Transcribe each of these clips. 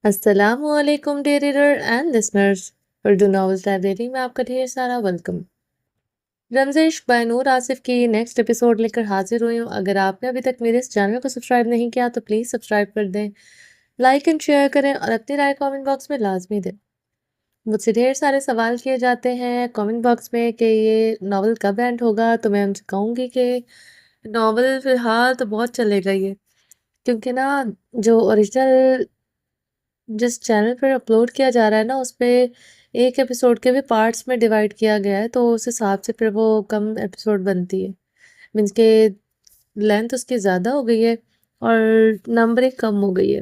السلام علیکم dear reader and listeners, Urdu novels library میں آپ کا ڈھیر سارا ویلکم۔ رمزش بائی نور آصف کی نیکسٹ ایپیسوڈ لے کر حاضر ہوئی ہوں۔ اگر آپ نے ابھی تک میرے اس چینل کو سبسکرائب نہیں کیا تو پلیز سبسکرائب کر دیں، لائک اینڈ شیئر کریں اور اپنی رائے کامنٹ باکس میں لازمی دیں۔ مجھ سے ڈھیر سارے سوال کیے جاتے ہیں کامنٹ باکس میں کہ یہ ناول کب اینڈ ہوگا، تو میں ان سے کہوں گی کہ ناول فی الحال تو بہت چلے گا یہ، کیونکہ نا جو اوریجنل جس چینل پر اپلوڈ کیا جا رہا ہے نا اس پہ ایک ایپیسوڈ کے بھی پارٹس میں ڈیوائڈ کیا گیا ہے، تو اس حساب سے پھر وہ کم ایپیسوڈ بنتی ہے، مینس کہ لینتھ اس کی زیادہ ہو گئی ہے اور نمبرنگ کم ہو گئی ہے،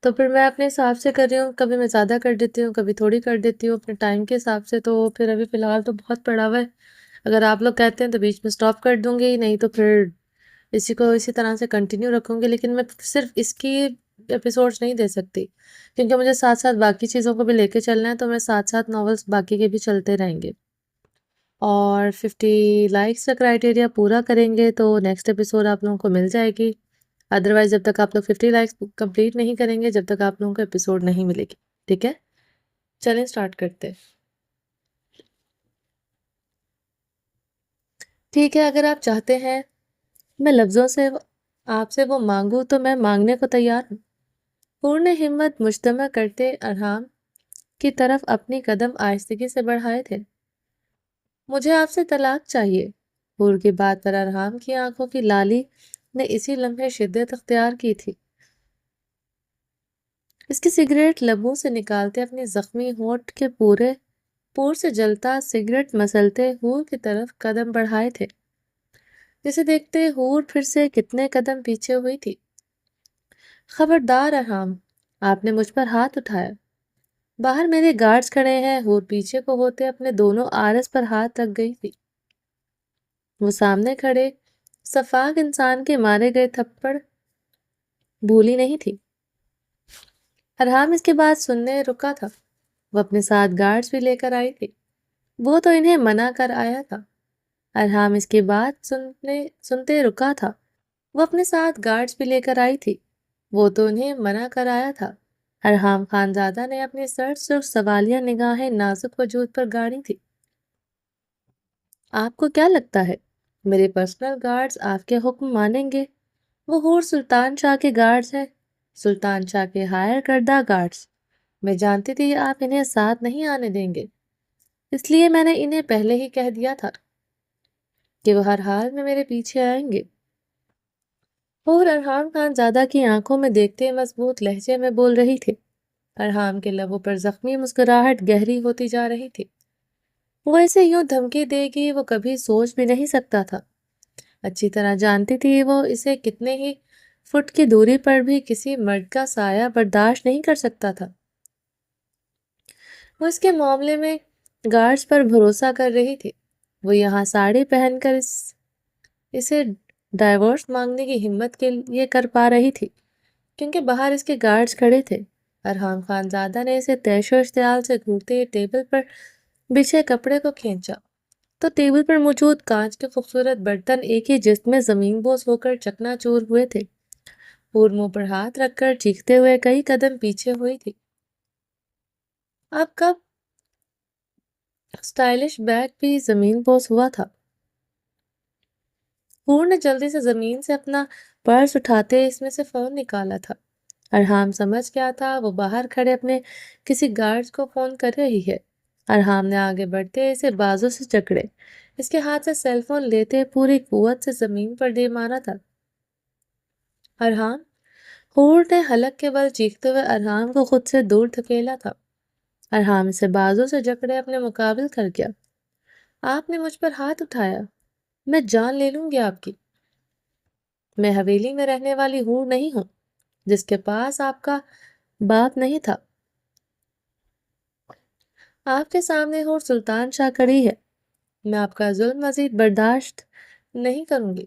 تو پھر میں اپنے حساب سے کر رہی ہوں، کبھی میں زیادہ کر دیتی ہوں، کبھی تھوڑی کر دیتی ہوں اپنے ٹائم کے حساب سے۔ تو پھر ابھی فی الحال تو بہت پڑا ہوا ہے، اگر آپ لوگ کہتے ہیں تو بیچ میں سٹاپ کر دوں گی، نہیں تو پھر اسی کو اسی طرح سے کنٹینیو رکھوں گی، لیکن میں صرف اس کی ایپیسوڈز نہیں دے سکتی کیونکہ مجھے ساتھ ساتھ باقی چیزوں کو بھی لے کے چلنا ہے، تو میں ساتھ ساتھ ناولز باقی کے بھی چلتے رہیں گے، اور 50 لائکس کا کرائٹیریا پورا کریں گے تو نیکسٹ ایپیسوڈ آپ لوگوں کو مل جائے گی، ادروائز جب تک آپ لوگ 50 لائکس کمپلیٹ نہیں کریں گے جب تک آپ لوگوں کو ایپیسوڈ نہیں ملے گی، ٹھیک ہے؟ چلیں سٹارٹ کرتے ہیں۔ ٹھیک ہے، اگر آپ چاہتے ہیں میں لفظوں سے آپ سے وہ مانگوں تو میں مانگنے کو تیار ہوں۔ پورن ہمت مجتمع کرتے ارحام کی طرف اپنی قدم آہستگی سے بڑھائے تھے۔ مجھے آپ سے طلاق چاہیے۔ حور کی بات پر ارحام کی آنکھوں کی لالی نے اسی لمحے شدت اختیار کی تھی۔ اس کی سگریٹ لبوں سے نکالتے اپنی زخمی ہونٹ کے پور سے جلتا سگریٹ مسلتے حور کی طرف قدم بڑھائے تھے، جسے دیکھتے حور پھر سے کتنے قدم پیچھے ہوئی تھی۔ خبردار ارحام، آپ نے مجھ پر ہاتھ اٹھایا۔ باہر میرے گارڈز کھڑے ہیں۔ حور پیچھے کو ہوتے اپنے دونوں آرس پر ہاتھ رکھ گئی تھی۔ وہ سامنے کھڑے سفاک انسان کے مارے گئے تھپڑ بھولی نہیں تھی۔ ارحام اس کے بعد سننے رکا تھا۔ وہ اپنے ساتھ گارڈز بھی لے کر آئی تھی۔ وہ تو انہیں منع کر آیا تھا۔ ارحام اس کے بعد سنتے رکا تھا۔ وہ اپنے ساتھ گارڈز بھی لے کر آئی تھی۔ وہ تو انہیں منع کر آیا تھا۔ ارحام خانزادہ نے اپنی سرخ سوالیہ نگاہیں نازک وجود پر گاڑی تھی۔ آپ کو کیا لگتا ہے میرے پرسنل گارڈز آپ کے حکم مانیں گے؟ وہ حور سلطان شاہ کے گارڈز ہیں، سلطان شاہ کے ہائر کردہ گارڈز۔ میں جانتی تھی آپ انہیں ساتھ نہیں آنے دیں گے، اس لیے میں نے انہیں پہلے ہی کہہ دیا تھا کہ وہ ہر حال میں میرے پیچھے آئیں گے۔ حور ارحام خانزادہ کی آنکھوں میں دیکھتے مضبوط لہجے میں بول رہی تھی۔ ارحام کے لبوں پر زخمی مسکراہٹ گہری ہوتی جا رہی تھی۔ وہ اسے یوں دھمکی دے گی وہ کبھی سوچ بھی نہیں سکتا تھا۔ اچھی طرح جانتی تھی وہ اسے کتنے ہی فٹ کی دوری پر بھی کسی مرد کا سایہ برداشت نہیں کر سکتا تھا۔ وہ اس کے معاملے میں گارڈز پر بھروسہ کر رہی تھی۔ وہ یہاں ساڑی پہن کر اسے ڈائیورس مانگنے کی ہمت کے لیے کر پا رہی تھی کیونکہ باہر اس کے گارڈز کھڑے تھے۔ ارحام خانزادہ نے اسے تیش و اشتعال سے گھورتے ٹیبل پر بچھے کپڑے کو کھینچا تو ٹیبل پر موجود کانچ کے خوبصورت برتن ایک ہی جست میں زمین بوس ہو کر چکنا چور ہوئے تھے۔ حور منہ پر ہاتھ رکھ کر چیختے ہوئے کئی قدم پیچھے ہوئی تھی۔ اب کب اسٹائلش بیگ بھی زمین بوس ہوا تھا۔ حور نے جلدی سے زمین سے اپنا پرس اٹھاتے اس میں سے فون نکالا تھا۔ ارحام سمجھ گیا تھا وہ باہر کھڑے اپنے کسی گارڈز کو فون کر رہی ہے۔ ارحام نے آگے بڑھتے اسے بازو سے جکڑے اس کے ہاتھ سے سیل فون لیتے پوری قوت سے زمین پر دے مارا تھا۔ ارحام، حور نے حلق کے بل چیختے ہوئے ارحام کو خود سے دور دھکیلا تھا۔ ارحام اسے بازو سے جکڑے اپنے مقابل کر گیا۔ آپ نے مجھ پر ہاتھ اٹھایا، میں جان لے لوں گی آپ کی۔ میں حویلی میں رہنے والی حور نہیں ہوں جس کے پاس آپ کا باپ نہیں تھا۔ آپ کے سامنے حور سلطان شاہ کھڑی ہے۔ میں آپ کا ظلم مزید برداشت نہیں کروں گی۔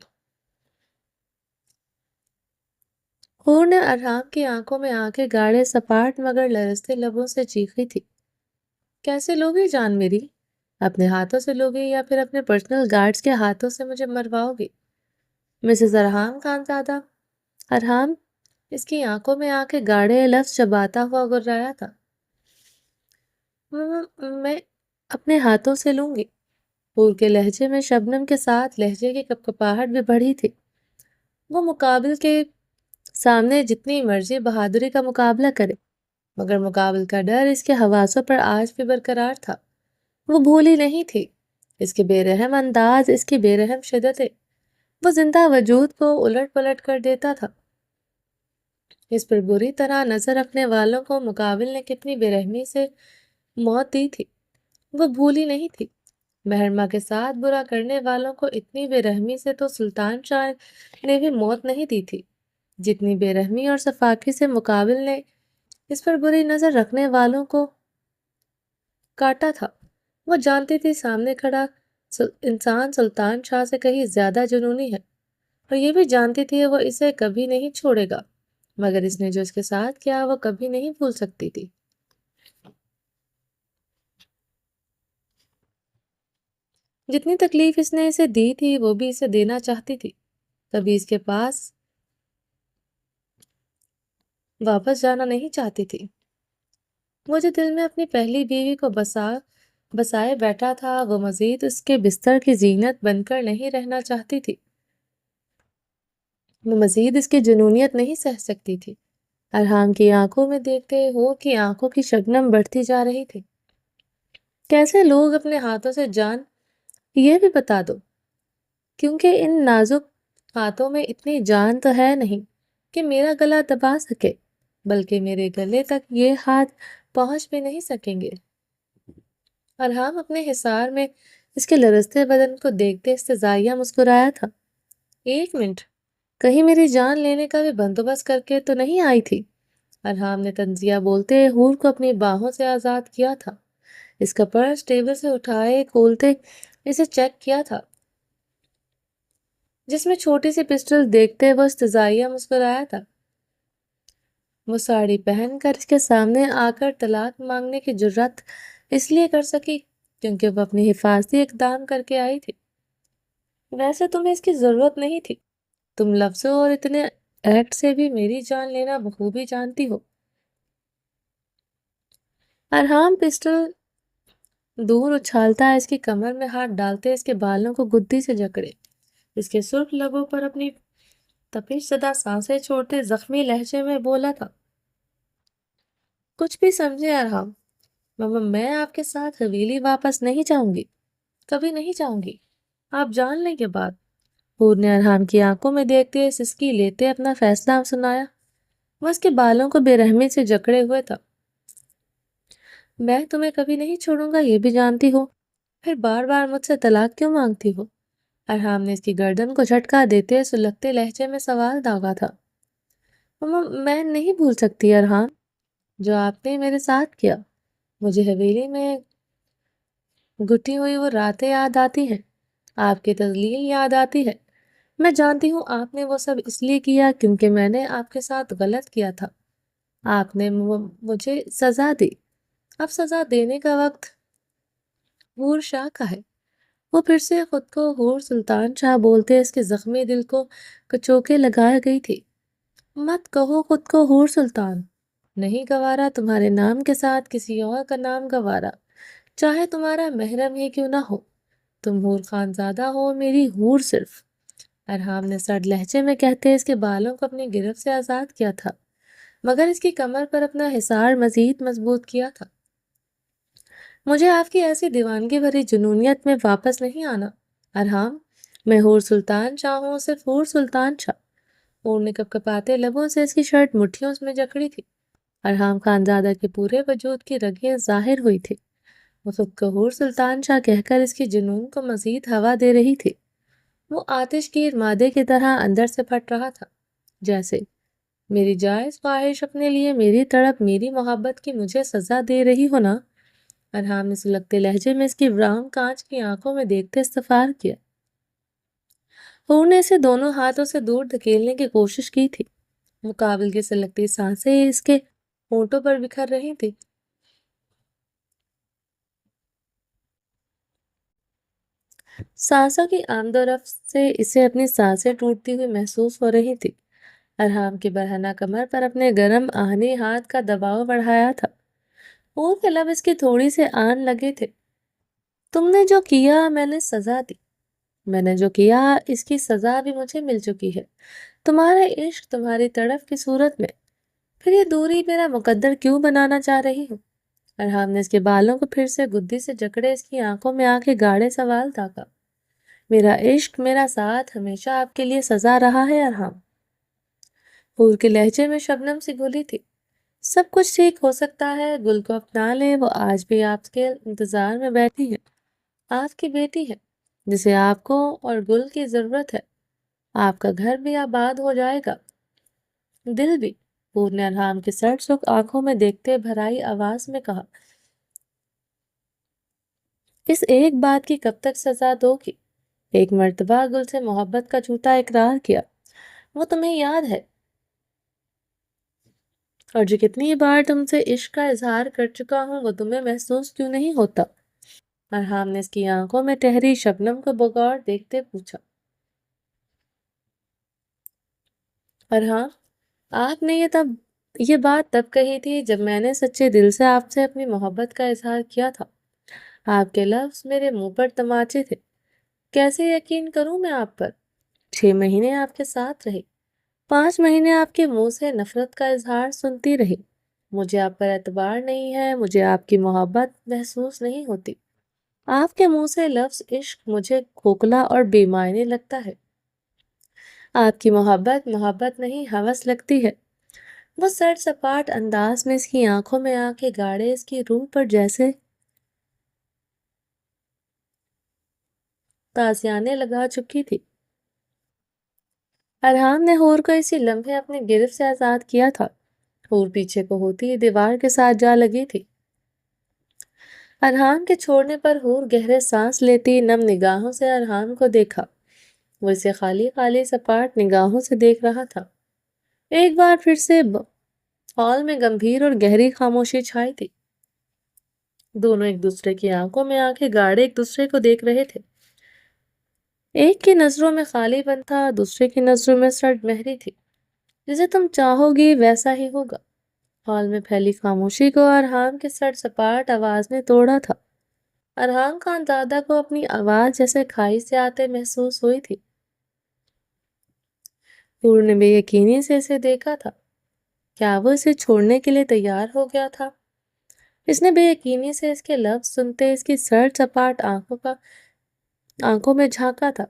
حور نے ارحام کی آنکھوں میں آنکھیں گاڑے سپاٹ مگر لرزتے لبوں سے چیخی تھی، کیسے لوگی جان میری؟ اپنے ہاتھوں سے لوگی یا پھر اپنے پرسنل گارڈز کے ہاتھوں سے مجھے مرواؤ گی؟ مسز ارحام خانزادہ، ارحام اس کی آنکھوں میں آ کے گاڑے لفظ چباتا ہوا گررایا تھا۔ میں اپنے ہاتھوں سے لوں گی۔ پور کے لہجے میں شبنم کے ساتھ لہجے کی کپکپاہٹ بھی بڑھی تھی۔ وہ مقابل کے سامنے جتنی مرضی بہادری کا مقابلہ کرے، مگر مقابل کا ڈر اس کے حواسوں پر آج بھی برقرار تھا۔ وہ بھولی نہیں تھی اس کے بے رحم انداز، اس کی بے رحم شدتیں۔ وہ زندہ وجود کو الٹ پلٹ کر دیتا تھا۔ اس پر بری طرح نظر رکھنے والوں کو مقابل نے کتنی بے رحمی سے موت دی تھی، وہ بھولی نہیں تھی۔ مہرماں کے ساتھ برا کرنے والوں کو اتنی بے رحمی سے تو سلطان شاہ نے بھی موت نہیں دی تھی، جتنی بے رحمی اور صفاقی سے مقابل نے اس پر بری نظر رکھنے والوں کو کاٹا تھا۔ وہ جانتی تھی سامنے کھڑا انسان سلطان شاہ سے کہیں زیادہ جنونی ہے، اور یہ بھی جانتی تھی وہ اسے کبھی نہیں چھوڑے گا، مگر اس نے جو اس کے ساتھ کیا وہ کبھی نہیں بھول سکتی تھی۔ جتنی تکلیف اس نے اسے دی تھی وہ بھی اسے دینا چاہتی تھی۔ کبھی اس کے پاس واپس جانا نہیں چاہتی تھی۔ وہ جو دل میں اپنی پہلی بیوی کو بسائے بیٹھا تھا، وہ مزید اس کے بستر کی زینت بن کر نہیں رہنا چاہتی تھی۔ وہ مزید اس کی جنونیت نہیں سہ سکتی تھی۔ ارحام کی آنکھوں میں دیکھتے ہو کہ آنکھوں کی شبنم بڑھتی جا رہی تھی۔ کیسے لوگ اپنے ہاتھوں سے جان، یہ بھی بتا دو، کیونکہ ان نازک ہاتھوں میں اتنی جان تو ہے نہیں کہ میرا گلا دبا سکے، بلکہ میرے گلے تک یہ ہاتھ پہنچ بھی نہیں سکیں گے۔ ارحام اپنے حصار میں اس کے لرزتے بدن کو دیکھتے استزائیہ مسکرایا تھا۔ ایک منٹ، کہیں میری جان لینے کا بھی بندوبست کر کے تو نہیں آئی تھی؟ ارحام نے طنزیہ بولتے حور کو اپنی باہوں سے آزاد کیا تھا۔ اس کا پرس ٹیبل سے اٹھائے کھولتے اسے چیک کیا تھا، جس میں چھوٹی سی پسٹل دیکھتے وہ استزائیہ مسکرایا تھا۔ وہ ساڑی پہن کر اس کے سامنے آ کر طلاق مانگنے کی جرات اس لیے کر سکی کیونکہ وہ اپنی حفاظتی اقدام کر کے آئی تھی۔ ویسے تمہیں اس کی ضرورت نہیں تھی، تم لفظوں اور اتنے ایکٹ سے بھی میری جان لینا بخوبی جانتی ہو۔ ارحام پسٹل دور اچھالتا اس کی کمر میں ہاتھ ڈالتے اس کے بالوں کو گدی سے جکڑے، اس کے سرخ لبوں پر اپنی تپش زدہ سانسیں چھوڑتے زخمی لہجے میں بولا تھا۔ کچھ بھی سمجھے ارحام، ماما میں آپ کے ساتھ حویلی واپس نہیں جاؤں گی، کبھی نہیں جاؤں گی، آپ جان لیں کے بعد۔ حور نے ارحام کی آنکھوں میں دیکھتے سسکی لیتے اپنا فیصلہ سنایا۔ وہ اس کے بالوں کو بے رحمی سے جکڑے ہوئے تھا۔ میں تمہیں کبھی نہیں چھوڑوں گا یہ بھی جانتی ہو، پھر بار بار مجھ سے طلاق کیوں مانگتی ہو؟ ارحام نے اس کی گردن کو جھٹکا دیتے سلگتے لہجے میں سوال داغا تھا۔ ماما میں نہیں بھول سکتی ارحام، جو آپ نے میرے ساتھ کیا۔ مجھے حویلی میں گٹی ہوئی وہ راتیں یاد آتی ہیں، آپ کی تذلیل یاد آتی ہے۔ میں جانتی ہوں آپ نے وہ سب اس لیے کیا کیونکہ میں نے آپ کے ساتھ غلط کیا تھا۔ آپ نے مجھے سزا دی، اب سزا دینے کا وقت حور شاہ کا ہے۔ وہ پھر سے خود کو حور سلطان شاہ بولتے اس کے زخمی دل کو کچوکے لگائے گئی تھی۔ مت کہو خود کو حور سلطان، نہیں گوارا تمہارے نام کے ساتھ کسی اور کا نام گوارا، چاہے تمہارا محرم ہی کیوں نہ ہو، تم حور خانزادہ ہو، میری حور صرف۔ ارحام نے سرد لہجے میں کہتے اس کے بالوں کو اپنی گرفت سے آزاد کیا تھا، مگر اس کی کمر پر اپنا حصار مزید مضبوط کیا تھا۔ مجھے آپ کی ایسی دیوانگی بھری جنونیت میں واپس نہیں آنا ارحام، میں حور سلطان شاہ ہوں، صرف حور سلطان شاہ۔ حور نے کپکپاتے لبوں سے اس کی شرٹ مٹھیوں میں جکڑی تھی۔ ارحام خانزادہ کے پورے وجود کی رگیں ظاہر ہوئی تھی۔ وہ خود کو حور سلطان شاہ کہہ کر اس کی جنون کو مزید ہوا دے رہی تھی۔ وہ آتش گیر مادے کی طرح اندر سے پھٹ رہا تھا، جیسے میری جائز خواہش اپنے لیے، میری تڑپ، میری محبت کی مجھے سزا دے رہی ہو نا؟ ارحام نے سلگتے لہجے میں اس کی براؤن کانچ کی آنکھوں میں دیکھتے استفار کیا۔ حور نے اسے دونوں ہاتھوں سے دور دھکیلنے کی کوشش کی تھی۔ مقابل کی سلگتی سانسیں اس کے ہونٹوں پر بکھر رہی تھی۔ سانسوں کی آمد و رفت سے اسے اپنی سانسیں ٹوٹتی ہوئی محسوس ہو رہی تھی۔ ارحام کی برہنہ کمر پر اپنے گرم آہنی ہاتھ کا دباؤ بڑھایا تھا۔ اور کے لب اس کی تھوڑی سے آن لگے تھے۔ تم نے جو کیا میں نے سزا دی، میں نے جو کیا اس کی سزا بھی مجھے مل چکی ہے۔ تمہارا عشق، تمہاری تڑپ کی صورت میں، پھر یہ دوری میرا مقدر کیوں بنانا چاہ رہی ہوں؟ ارحام نے اس کے بالوں کو پھر سے گدی سے جکڑے اس کی آنکھوں میں آ کے گاڑے سوال تاکا۔ میرا عشق، میرا ساتھ ہمیشہ آپ کے لیے سزا رہا ہے ارحام۔ حور کے لہجے میں شبنم سی گھلی تھی۔ سب کچھ ٹھیک ہو سکتا ہے، گل کو اپنا لیں، وہ آج بھی آپ کے انتظار میں بیٹھی ہے۔ آپ کی بیٹی ہے جسے آپ کو اور گل کی ضرورت ہے۔ آپ کا گھر بھی آباد ہو جائے گا، دل بھی۔ حور نے ارحام کی سرد سرخ آنکھوں میں دیکھتے بھرائی آواز میں کہا، اس ایک بات کی کب تک سزا دو گی؟ ایک مرتبہ گل سے محبت کا جھوٹا اقرار کیا، وہ تمہیں یاد ہے؟ اور جو کتنی بار تم سے عشق کا اظہار کر چکا ہوں وہ تمہیں محسوس کیوں نہیں ہوتا؟ ارحام نے اس کی آنکھوں میں ٹہری شبنم کو بغور دیکھتے پوچھا۔ ارحام، آپ نے یہ بات تب کہی تھی جب میں نے سچے دل سے آپ سے اپنی محبت کا اظہار کیا تھا۔ آپ کے لفظ میرے منہ پر تماچے تھے۔ کیسے یقین کروں میں آپ پر؟ 6 مہینے آپ کے ساتھ رہی، 5 مہینے آپ کے منہ سے نفرت کا اظہار سنتی رہی۔ مجھے آپ پر اعتبار نہیں ہے، مجھے آپ کی محبت محسوس نہیں ہوتی۔ آپ کے منہ سے لفظ عشق مجھے کھوکھلا اور بے معنی لگتا ہے۔ آپ کی محبت محبت نہیں، ہوس لگتی ہے۔ وہ سر سپاٹ انداز میں اس کی آنکھوں میں آ کے گاڑے اس کی روح پر جیسے تازیانے لگا چکی تھی۔ ارحام نے حور کو اسی لمحے اپنے گرفت سے آزاد کیا تھا۔ حور پیچھے کو ہوتی دیوار کے ساتھ جا لگی تھی۔ ارحام کے چھوڑنے پر حور گہرے سانس لیتی نم نگاہوں سے ارحام کو دیکھا۔ وہ اسے خالی خالی سپاٹ نگاہوں سے دیکھ رہا تھا۔ ایک بار پھر سے ہال میں گمبھیر اور گہری خاموشی چھائی تھی۔ دونوں ایک دوسرے کی آنکھوں میں آنکھیں گاڑے ایک دوسرے کو دیکھ رہے تھے۔ ایک کی نظروں میں خالی پن تھا، دوسرے کی نظروں میں سرد مہری تھی۔ جسے تم چاہو گی ویسا ہی ہوگا۔ ہال میں پھیلی خاموشی کو ارحام کے سرد سپاٹ آواز نے توڑا تھا۔ ارحام خان زادہ کو اپنی آواز جیسے کھائی سے آتے محسوس ہوئی تھی۔ حور نے بے یقینی سے اسے دیکھا تھا۔ کیا وہ اسے چھوڑنے کے لیے تیار ہو گیا تھا؟ اس نے بے یقینی سے اس کے لفظ سنتے اس کی سرد سپاٹ آنکھوں میں جھانکا تھا۔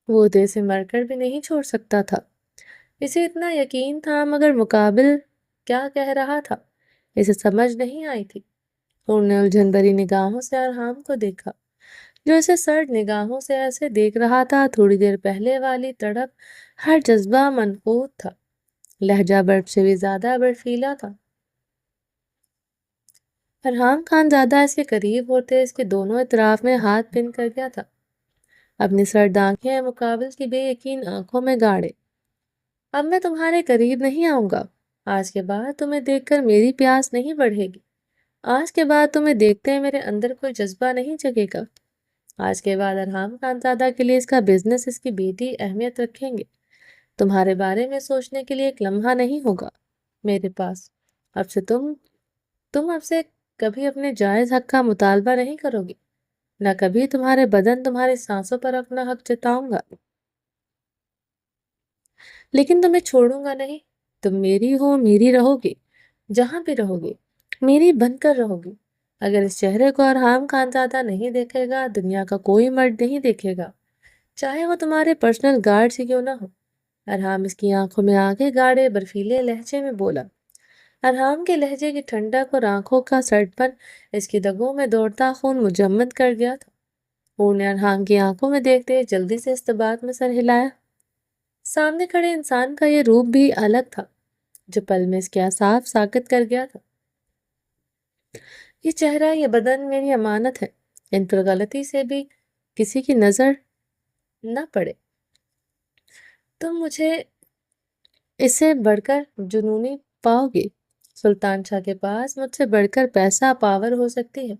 وہ تو اسے مر کر بھی نہیں چھوڑ سکتا تھا۔ اسے اتنا یقین تھا مگر مقابل کیا کہہ رہا تھا اسے سمجھ نہیں آئی تھی۔ حور نے الجھن بھری نگاہوں سے ارحام کو دیکھا، جو اسے سرد نگاہوں سے ایسے دیکھ رہا تھا تھوڑی دیر پہلے والی تڑپ، ہر جذبہ منقوط تھا، لہجہ برف سے بھی زیادہ برفیلا تھا۔ ارحام خان زادہ اس کے قریب ہوتے اس کے دونوں اطراف میں ہاتھ پن کر گیا تھا، اپنی سرد آنکھیں مقابل کی بے یقین آنکھوں میں گاڑے۔ اب میں تمہارے قریب نہیں آؤں گا۔ آج کے بعد تمہیں دیکھ کر میری پیاس نہیں بڑھے گی۔ آج کے بعد تمہیں دیکھتے ہیں میرے اندر کوئی جذبہ نہیں جگے گا۔ آج کے بعد ارحام خان زادہ کے لیے اس کا بزنس، اس کی بیٹی اہمیت رکھیں گے۔ تمہارے بارے میں سوچنے کے لیے ایک لمحہ نہیں ہوگا میرے پاس۔ اب سے تم اب سے کبھی اپنے جائز حق کا مطالبہ نہیں کرو گی، نہ کبھی تمہارے بدن، تمہاری سانسوں پر اپنا حق جتاؤں گا۔ لیکن تمہیں چھوڑوں گا نہیں۔ تم میری ہو، میری رہو گی، جہاں بھی رہو گی، میری بن کر رہو گی۔ اگر اس چہرے کو ارحام خان زادہ نہیں دیکھے گا، دنیا کا کوئی مرد نہیں دیکھے گا، چاہے وہ تمہارے پرسنل گارڈ ہی کیوں نہ ہو۔ ارحام اس کی آنکھوں میں آنکھیں گاڑے برفیلے لہجے میں بولا۔ ارحام کے لہجے کی ٹھنڈک اور آنکھوں کا سرد پن اس کی رگوں میں دوڑتا خون مجمد کر گیا تھا۔ حور نے ارحام کی آنکھوں میں دیکھتے جلدی سے استباق میں سر ہلایا۔ سامنے کھڑے انسان کا یہ روپ بھی الگ تھا جو پل میں اس کے اعصاب ساکت کر گیا تھا۔ یہ چہرہ، یہ بدن میری امانت ہے، ان پر غلطی سے بھی کسی کی نظر نہ پڑے۔ تم مجھے اس سے بڑھ کر جنونی پاؤ گے۔ سلطان شاہ کے پاس مجھ سے بڑھ کر پیسہ، پاور ہو سکتی ہے،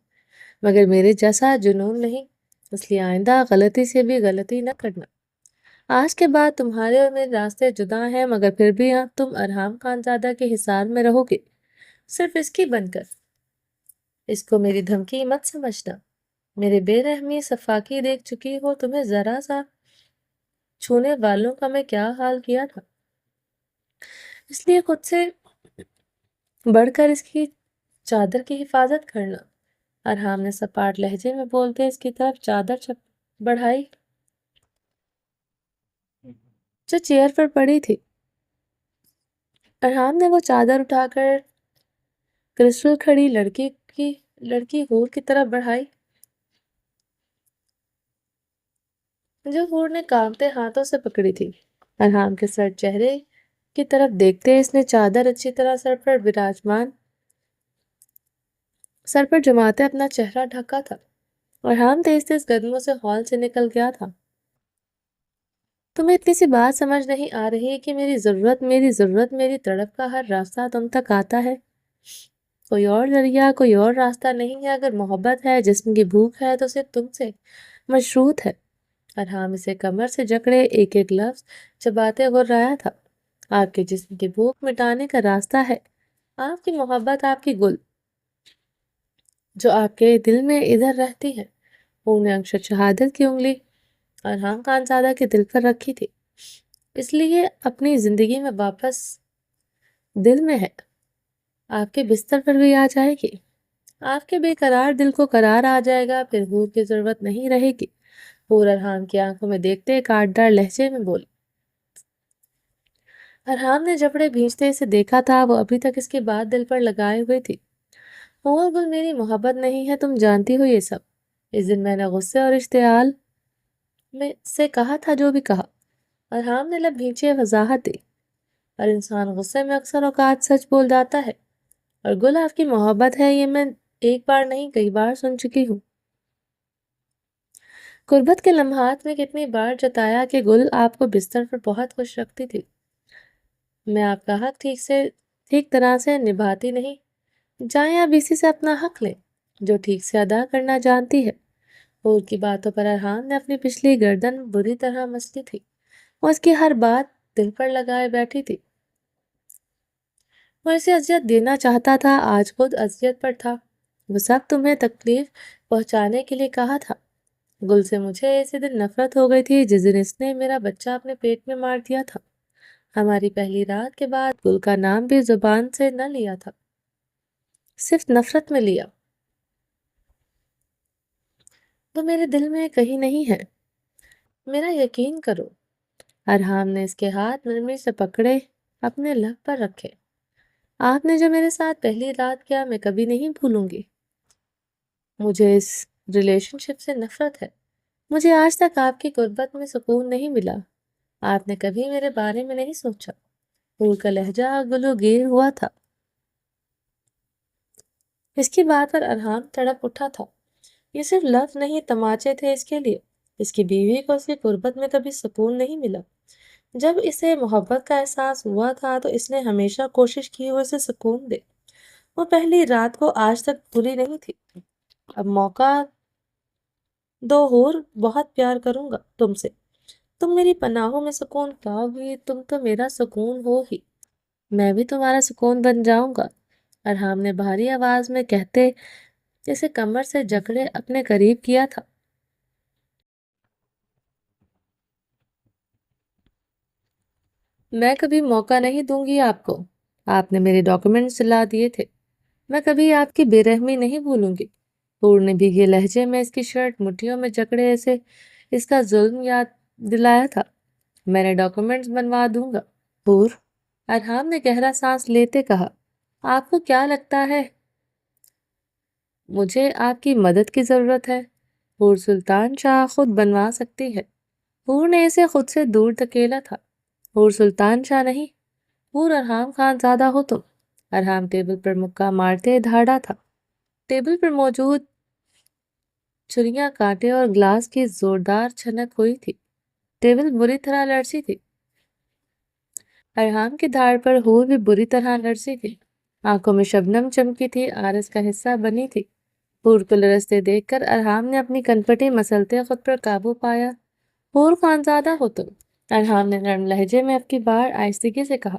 مگر میرے جیسا جنون نہیں، اس لیے آئندہ غلطی سے بھی غلطی نہ کرنا۔ آج کے بعد تمہارے اور میرے راستے جدا ہیں، مگر پھر بھی تم ارحام خانزادہ کے حصار میں رہو گے، صرف اس کی بن کر۔ اس کو میری دھمکی مت سمجھنا، میرے بے رحمی صفاقی دیکھ چکی ہو، تمہیں ذرا سا چھونے والوں کا میں کیا حال کیا تھا، اس لیے خود سے بڑھ کر اس کی چادر کی حفاظت کرنا۔ ارحام نے سپاٹ لہجے میں بولتے اس کی طرف چادر بڑھائی جو چیئر پر پڑی تھی۔ ارحام نے وہ چادر اٹھا کر کرسٹل کھڑی لڑکی ہور کی طرف بڑھائی، جو ہور نے کانپتے ہاتھوں سے پکڑی تھی۔ ارحام کے سر چہرے کی طرف دیکھتے اس نے چادر اچھی طرح سر پر جماتے اپنا چہرہ ڈھکا تھا۔ ارحام تیز تیز قدموں سے ہال سے نکل گیا تھا۔ تمہیں اتنی سی بات سمجھ نہیں آ رہی کہ میری ضرورت میری تڑپ کا ہر راستہ تم تک آتا ہے، کوئی اور ذریعہ، کوئی اور راستہ نہیں ہے۔ اگر محبت ہے، جسم کی بھوک ہے، تو صرف تم سے مشروط ہے۔ ارحام اسے کمر سے جکڑے ایک ایک لفظ چباتے غرایا تھا۔ آپ کے جسم کی بھوک مٹانے کا راستہ ہے آپ کی محبت، آپ کی گل جو آپ کے دل میں ادھر رہتی ہے۔ انہوں نے اکشر شہادت کی انگلی ارحام خانزادہ کے دل پر رکھی تھی، اس لیے اپنی زندگی میں واپس دل میں ہے، آپ کے بستر پر بھی آ جائے گی، آپ کے بے قرار دل کو قرار آ جائے گا، پھر حور کی ضرورت نہیں رہے گی۔ حور ارحام کی آنکھوں میں دیکھتے کاٹدار لہجے میں بولی۔ ارحام نے جبڑے بھینچتے اسے دیکھا تھا، وہ ابھی تک اس کی بات دل پر لگائے ہوئے تھی۔ حور گل میری محبت نہیں ہے، تم جانتی ہو یہ سب۔ اس دن میں نے غصے اور اشتعال میں سے کہا تھا جو بھی کہا۔ ارحام نے لب بھینچے وضاحت دی، اور انسان غصے میں اکثر اوقات سچ بول جاتا ہے، اور گل آپ کی محبت ہے یہ میں ایک بار نہیں کئی بار سن چکی ہوں۔ قربت کے لمحات میں کتنی بار جتایا کہ گل آپ کو بستر پر بہت خوش رکھتی تھی، میں آپ کا حق ٹھیک طرح سے نبھاتی نہیں، جائیں آپ اسی سے اپنا حق لیں جو ٹھیک سے ادا کرنا جانتی ہے۔ حور کی باتوں پر ارحام نے اپنی پچھلی گردن بری طرح مسلی تھی، وہ اس کی ہر بات دل پر لگائے بیٹھی تھی، وہ اسے اذیت دینا چاہتا تھا، آج خود اذیت پر تھا۔ وہ سب تمہیں تکلیف پہنچانے کے لیے کہا تھا۔ گل سے مجھے اسی دن نفرت ہو گئی تھی جس دن اس نے میرا بچہ اپنے پیٹ میں مار دیا تھا۔ ہماری پہلی رات کے بعد گل کا نام بھی زبان سے نہ لیا تھا، صرف نفرت میں لیا۔ وہ میرے دل میں کہیں نہیں ہے، میرا یقین کرو۔ ارحام نے اس کے ہاتھ نرمی سے پکڑے اپنے لب پر رکھے۔ آپ نے جو میرے ساتھ پہلی رات کیا میں کبھی نہیں بھولوں گی۔ مجھے اس ریلیشن شپ سے نفرت ہے، مجھے آج تک آپ کی قربت میں سکون نہیں ملا، آپ نے کبھی میرے بارے میں نہیں سوچا۔ حور کا لہجہ گلو گیر ہوا تھا، اس کی بات پر ارحام تڑپ اٹھا تھا۔ یہ صرف لفظ نہیں تماچے تھے اس کے لیے، اس کی بیوی کو اس کی قربت میں کبھی سکون نہیں ملا۔ جب اسے محبت کا احساس ہوا تھا تو اس نے ہمیشہ کوشش کی وہ اسے سکون دے۔ وہ پہلی رات کو آج تک بھولی نہیں تھی۔ اب موقع دو حور، بہت پیار کروں گا تم سے، تم میری پناہوں میں سکون پاؤ گی، تم تو میرا سکون ہو ہی، میں بھی تمہارا سکون بن جاؤں گا۔ ارحام نے بھاری آواز میں کہتے اسے کمر سے جکڑے اپنے قریب کیا تھا۔ میں کبھی موقع نہیں دوں گی آپ کو، آپ نے میرے ڈاکومنٹس جلا دیے تھے، میں کبھی آپ کی بے رحمی نہیں بھولوں گی۔ حور نے بھیگے لہجے میں اس کی شرٹ مٹھیوں میں جکڑے اسے اس کا ظلم یاد دلایا تھا۔ میں نے ڈاکومنٹس بنوا دوں گا۔ حور، ارحام نے گہرا سانس لیتے کہا، آپ کو کیا لگتا ہے مجھے آپ کی مدد کی ضرورت ہے؟ حور سلطان شاہ خود بنوا سکتی ہے۔ حور نے اسے خود سے دور دھکیلا تھا۔ حور سلطان شاہ نہیں، حور ارحام خانزادہ ہو تم۔ ارحام ٹیبل پر مکہ مارتے دھاڑا تھا۔ ٹیبل پر موجود چھریاں، کانٹے اور گلاس کی زوردار چھنک ہوئی تھی، ٹیبل بری طرح لرزی تھی۔ ارحام کی دھاڑ پر حور بھی بری طرح لرزی تھی، آنکھوں میں شبنم چمکی تھی، آرس کا حصہ بنی تھی۔ حور کو لرزتے دیکھ کر ارحام نے اپنی کنپٹی مسلتے خود پر قابو پایا۔ حور خانزادہ ہو تم، ارحام نے نرم لہجے میں اب کی بار آہستگی سے کہا،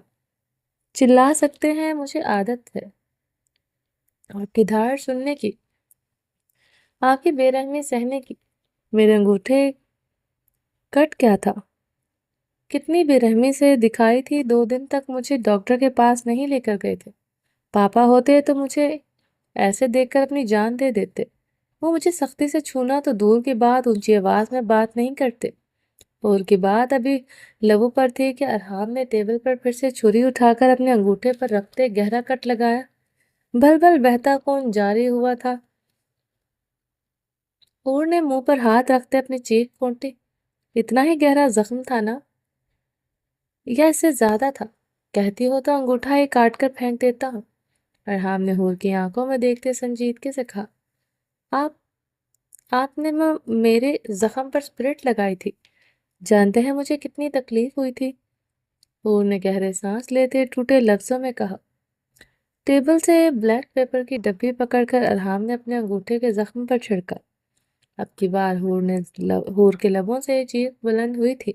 چلا سکتے ہیں، مجھے عادت ہے آپ کی دھاڑ سننے کی، آپ کی بے رحمی سہنے کی۔ میرے انگوٹھے کٹ کیا تھا، کتنی بے رحمی سے دکھائی تھی۔ 2 دن تک مجھے ڈاکٹر کے پاس نہیں لے کر گئے تھے۔ پاپا ہوتے تو مجھے ایسے دیکھ کر اپنی جان دے دیتے۔ وہ مجھے سختی سے چھونا تو دور کی بات، اونچی آواز میں بات نہیں کرتے۔ اور کی بات ابھی لبوں پر تھی کہ ارحام نے ٹیبل پر پھر سے چھری اٹھا کر اپنے انگوٹھے پر رکھتے گہرا کٹ لگایا۔ بھل بھل بہتا خون جاری ہوا تھا۔ اور نے منہ پر ہاتھ رکھتے اپنی چیخ پھونٹی، اتنا ہی گہرا زخم تھا نا، یا اس سے زیادہ تھا؟ کہتی ہو تو انگوٹھا ہی کاٹ کر پھینک دیتا ہوں۔ ارحام نے حور کی آنکھوں میں دیکھتے سنجیدگی سے کہا، آپ نے میرے زخم پر اسپرٹ لگائی تھی، جانتے ہیں مجھے کتنی تکلیف ہوئی تھی؟ حور نے گہرے سانس لیتے ٹوٹے لفظوں میں کہا۔ ٹیبل سے بلیک پیپر کی ڈبی پکڑ کر ارحام نے اپنے انگوٹھے کے زخم پر چھڑکا۔ اب کی بار حور کے لبوں سے یہ چیخ بلند ہوئی تھی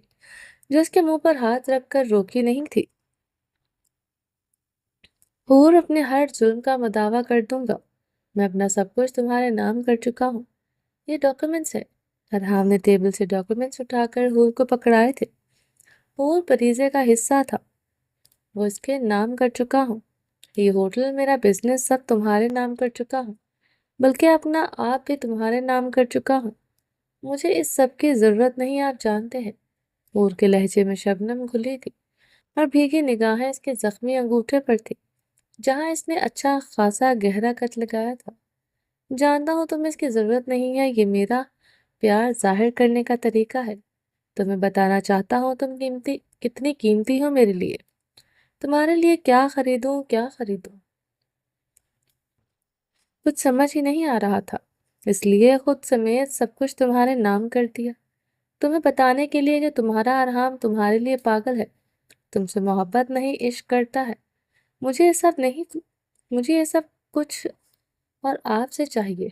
جو اس کے منہ پر ہاتھ رکھ کر روکی نہیں تھی۔ حور، اپنے ہر ظلم کا مداوع کر دوں گا، میں اپنا سب کچھ تمہارے نام کر چکا ہوں، یہ ڈاکیومنٹس ہے۔ ارحام نے ٹیبل سے ڈاکیومنٹس اٹھا کر حور کو پکڑائے تھے۔ حور پریزے کا حصہ تھا، وہ اس کے نام کر چکا ہوں، یہ ہوٹل، میرا بزنس سب تمہارے نام کر چکا ہوں، بلکہ اپنا آپ بھی تمہارے نام کر چکا ہوں۔ مجھے اس سب کی ضرورت نہیں، آپ جانتے ہیں۔ حور کے لہجے میں شبنم گھلی تھی اور بھیگی نگاہیں اس کے زخمی انگوٹھے پر تھی جہاں اس نے اچھا خاصا گہرا کٹ لگایا تھا۔ جانتا ہوں تمہیں اس کی ضرورت نہیں ہے، یہ میرا پیار ظاہر کرنے کا طریقہ ہے۔ تمہیں بتانا چاہتا ہوں تم کتنی قیمتی ہو میرے لیے، تمہارے لیے کیا خریدوں کیا خریدوں۔ کچھ سمجھ ہی نہیں آ رہا تھا، اس لیے خود سمیت سب کچھ تمہارے نام کر دیا، تمہیں بتانے کے لیے کہ تمہارا ارحام تمہارے لیے پاگل ہے، تم سے محبت نہیں عشق کرتا ہے۔ مجھے یہ سب کچھ اور آپ سے چاہیے۔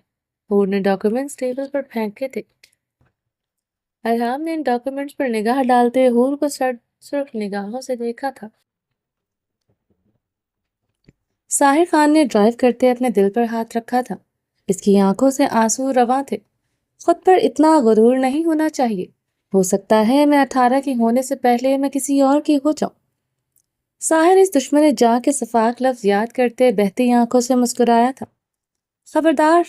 حور نے ڈاکیومنٹس ٹیبل پر پھینکے تھے۔ ارحام نے ان ڈاکیومنٹس پر نگاہ ڈالتے حور کو سرخ نگاہوں سے دیکھا تھا۔ ساحر خان نے ڈرائیو کرتے اپنے دل پر ہاتھ رکھا تھا، اس کی آنکھوں سے آنسو رواں تھے۔ خود پر اتنا غرور نہیں ہونا چاہیے، ہو سکتا ہے میں 18 کی ہونے سے پہلے میں کسی اور کی ہو جاؤں۔ ساحر اس دشمن جاں کے صفاق لفظ یاد کرتے بہتی آنکھوں سے مسکرایا تھا۔ خبردار،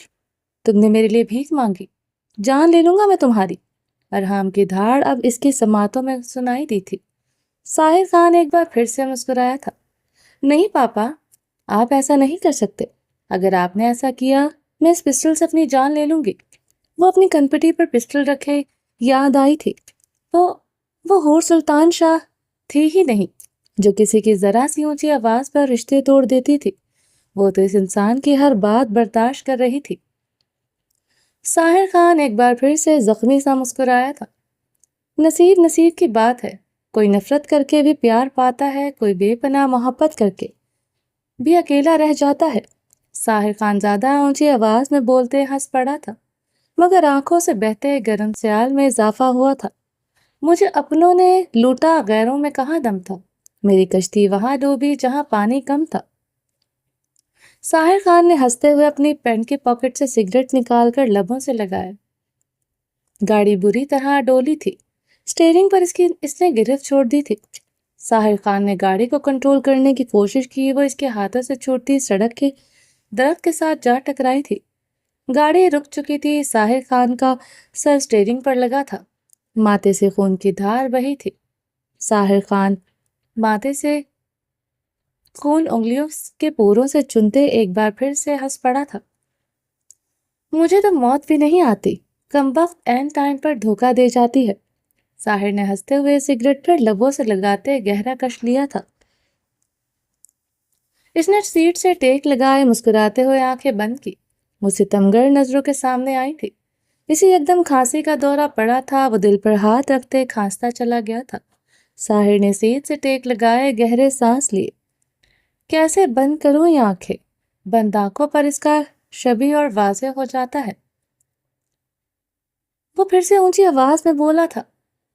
تم نے میرے لیے بھیک مانگی، جان لے لوں گا میں تمہاری۔ ارحام کی دھاڑ اب اس کی سماعتوں میں سنائی دی تھی۔ ساحر خان ایک بار پھر سے مسکرایا تھا۔ نہیں پاپا، آپ ایسا نہیں کر سکتے، اگر آپ نے ایسا کیا میں اس پسٹل سے اپنی جان لے لوں گی۔ وہ اپنی کنپٹی پر پسٹل رکھے یاد آئی تھی، وہ حور سلطان شاہ تھی ہی نہیں جو کسی کی ذرا سی اونچی آواز پر رشتے توڑ دیتی تھی، وہ تو اس انسان کی ہر بات برداشت کر رہی تھی۔ ساحر خان ایک بار پھر سے زخمی سا مسکرایا تھا۔ نصیب کی بات ہے، کوئی نفرت کر کے بھی پیار پاتا ہے، کوئی بے پناہ محبت کر کے بھی اکیلا رہ جاتا ہے۔ ساحر خان زیادہ اونچی آواز میں بولتے ہنس پڑا تھا، مگر آنکھوں سے بہتے گرم سیال میں اضافہ ہوا تھا۔ مجھے اپنوں نے لوٹا، غیروں میں کہاں دم تھا، میری کشتی وہاں ڈوبی جہاں پانی کم تھا۔ ساحر خان نے ہنستے ہوئے اپنی پینٹ کی پاکٹ سے سگریٹ نکال کر لبوں سے لگایا۔ گاڑی بری طرح ڈولی تھی، اسٹیئرنگ پر اس نے گرفت چھوڑ دی تھی۔ ساحر خان نے گاڑی کو کنٹرول کرنے کی کوشش کی، وہ اس کے ہاتھوں سے چھوٹتی سڑک کے درخت کے ساتھ جا ٹکرائی تھی۔ گاڑی رک چکی تھی، ساحر خان کا سر اسٹیئرنگ پر لگا تھا، ماتھے سے خون کی دھار بہی تھی۔ ساحر خان ماتھے سے خون انگلیوں کے پوروں سے چنتے ایک بار پھر سے ہنس پڑا تھا۔ مجھے تو موت بھی نہیں آتی، کمبخت عین ٹائم پر دھوکہ دے جاتی ہے۔ ساحر نے ہنستے ہوئے سگریٹ پر لبوں سے لگاتے گہرا کش لیا تھا۔ اس نے سیٹ سے ٹیک لگائے مسکراتے ہوئے آنکھیں بند کی، وہ ستمگر نظروں کے سامنے آئی تھی۔ اسے یکدم کھانسی کا دورہ پڑا تھا، وہ دل پر ہاتھ رکھتے کھانستا چلا گیا تھا۔ ساحر نے سیٹ سے ٹیک لگائے، گہرے سانس لیے۔ کیسے بند کروں یہ آنکھیں؟ بند آنکھوں پر اس کا شبیہ اور واضح ہو جاتا ہے۔ وہ پھر سے اونچی آواز میں بولا تھا،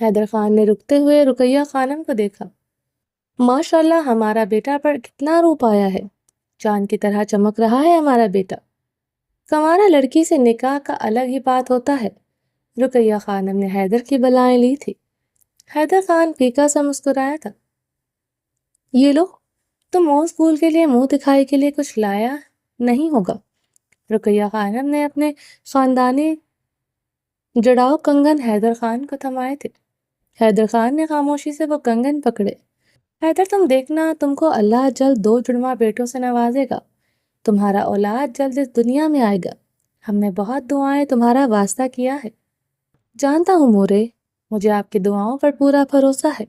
حیدر خان نے رکتے ہوئے رقیہ خانم کو دیکھا۔ ماشاءاللہ ہمارا بیٹا پر کتنا روپ آیا ہے، چاند کی طرح چمک رہا ہے ہمارا بیٹا۔ کنوارا لڑکی سے نکاح کا الگ ہی بات ہوتا ہے۔ رقیہ خانم نے حیدر کی بلائیں لی تھی۔ حیدر خان پھیکا سا مسکرایا تھا۔ یہ لو، تم اس اسکول کے لیے منہ دکھائی کے لیے کچھ لایا نہیں ہوگا۔ رقیہ خانم نے اپنے خاندانی جڑاؤ کنگن حیدر خان کو تھمائے تھے۔ حیدر خان نے خاموشی سے وہ کنگن پکڑے۔ حیدر تم دیکھنا، تم کو اللہ جلد 2 جڑواں بیٹوں سے نوازے گا۔ تمہارا اولاد جلد اس دنیا میں آئے گا۔ ہم نے بہت دعائیں تمہارا واسطہ کیا ہے۔ جانتا ہوں مورے، مجھے آپ کی دعاؤں پر پورا بھروسہ ہے۔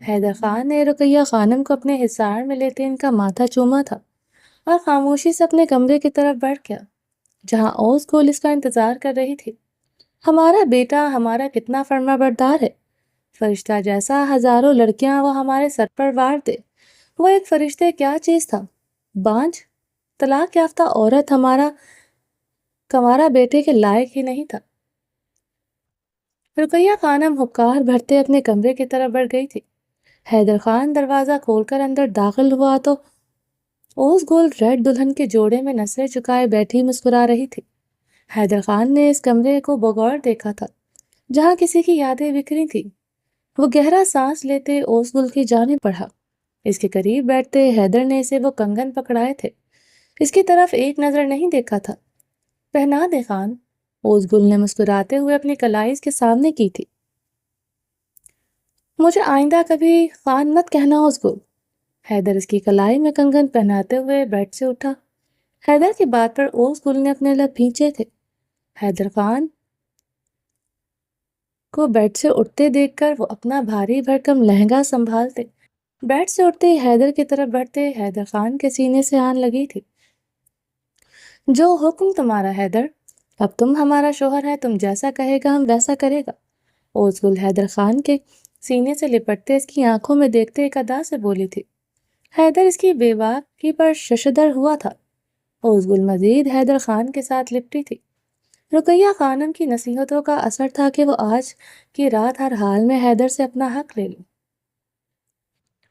حیدر خان نے رقیہ خانم کو اپنے حصار میں لیتے ان کا ماتھا چوما تھا اور خاموشی سے اپنے کمرے کی طرف بڑھ گیا، جہاں اوز گل اس کا انتظار کر رہی تھی۔ ہمارا بیٹا ہمارا کتنا فرما بردار ہے، فرشتہ جیسا ہزاروں لڑکیاں وہ ہمارے سر پر وار دے۔ وہ ایک فرشتے کیا چیز تھا، بانجھ طلاق یافتہ عورت ہمارا بیٹے کے لائق ہی نہیں تھا۔ رقیہ خانم ہکار بھرتے اپنے کمرے کی طرف بڑھ گئی تھی۔ حیدر خان دروازہ کھول کر اندر داخل ہوا تو اوز گل ریڈ دلہن کے جوڑے میں نسلیں چکائے بیٹھی مسکرا رہی تھی۔ حیدر خان نے اس کمرے کو بغور دیکھا تھا، جہاں کسی کی یادیں بکھری تھی۔ وہ گہرا سانس لیتے اوز گل کی جانب بڑھا۔ اس کے قریب بیٹھتے حیدر نے اسے وہ کنگن پکڑائے تھے، اس کی طرف ایک نظر نہیں دیکھا تھا۔ پہنا دے خان، اوز گل نے مسکراتے ہوئے اپنی کلائی اس کے سامنے کی تھی۔ مجھے آئندہ کبھی خان مت کہنا اوز گل۔ حیدر اس کی کلائی میں کنگن پہناتے ہوئے بیڈ سے اٹھا۔ حیدر کی بات پر اوز گل نے اپنے لب بھینچے تھے۔ حیدر خان کو بیڈ سے اٹھتے دیکھ کر وہ اپنا بھاری بھرکم لہنگا سنبھالتے بیڈ سے اٹھتے ہی حیدر کی طرف بڑھتے حیدر خان کے سینے سے آن لگی تھی۔ جو حکم تمہارا حیدر، اب تم ہمارا شوہر ہے، تم جیسا کہے گا ہم ویسا کرے گا۔ اوز گل حیدر خان کے سینے سے لپٹتے اس کی آنکھوں میں دیکھتے ایک ادا سے بولی تھی۔ حیدر اس کی بے باکی پر ششدر ہوا تھا۔ اوز گل مزید حیدر خان کے ساتھ لپٹی تھی۔ رقیہ خانم کی نصیحتوں کا اثر تھا کہ وہ آج کی رات ہر حال میں حیدر سے اپنا حق لے لے،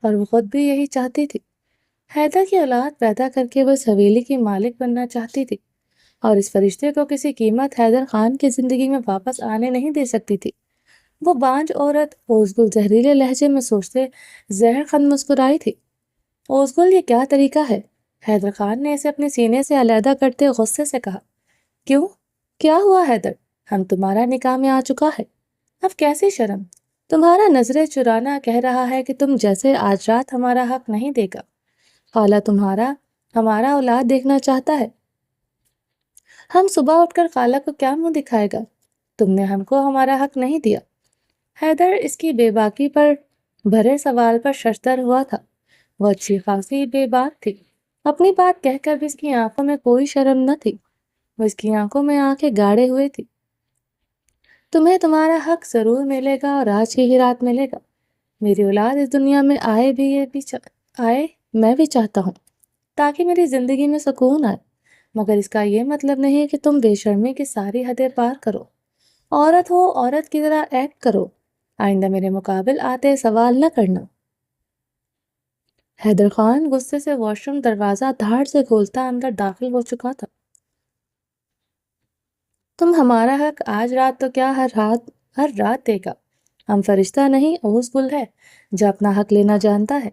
اور وہ خود بھی یہی چاہتی تھی۔ حیدر کی اولاد پیدا کر کے وہ اس حویلی کی مالک بننا چاہتی تھی، اور اس فرشتے کو کسی قیمت حیدر خان کی زندگی میں واپس آنے نہیں دے سکتی تھی۔ وہ بانجھ عورت، اوز گل زہریلے لہجے میں سوچتے زہر خند مسکرائی تھی۔ اوز گل، یہ کیا طریقہ ہے؟ حیدر خان نے اسے اپنے سینے سے علیحدہ کرتے غصے سے کہا۔ کیوں؟ کیا ہوا حیدر؟ ہم تمہارا نکاح میں آ چکا ہے، اب کیسی شرم؟ تمہارا نظریں چرانا کہہ رہا ہے کہ تم جیسے آج رات ہمارا حق نہیں دے گا۔ خالہ ہمارا اولاد دیکھنا چاہتا ہے۔ ہم صبح اٹھ کر خالہ کو کیا منہ دکھائے گا؟ تم نے ہم کو ہمارا حق نہیں دیا۔ حیدر اس کی بے باکی پر بھرے سوال پر ششدر ہوا تھا۔ وہ اچھی خاصی بے باک تھی، اپنی بات کہہ کر بھی اس کی آنکھوں میں کوئی شرم نہ تھی۔ وہ اس کی آنکھوں میں آنکھیں گاڑے ہوئے تھی۔ تمہیں تمہارا حق ضرور ملے گا، اور آج کی ہی رات ملے گا۔ میری اولاد اس دنیا میں آئے میں بھی چاہتا ہوں، تاکہ میری زندگی میں سکون آئے، مگر اس کا یہ مطلب نہیں کہ تم بے شرمی کی ساری حدیں پار کرو۔ عورت ہو، عورت کی طرح ایکٹ کرو۔ آئندہ میرے مقابل آتے سوال نہ کرنا۔ حیدر خان غصے سے واش روم دروازہ دھاڑ سے کھولتا اندر داخل ہو چکا تھا۔ تم ہمارا حق آج رات تو کیا ہر رات دے گا۔ ہم فرشتہ نہیں، اوز گل ہے جو اپنا حق لینا جانتا ہے۔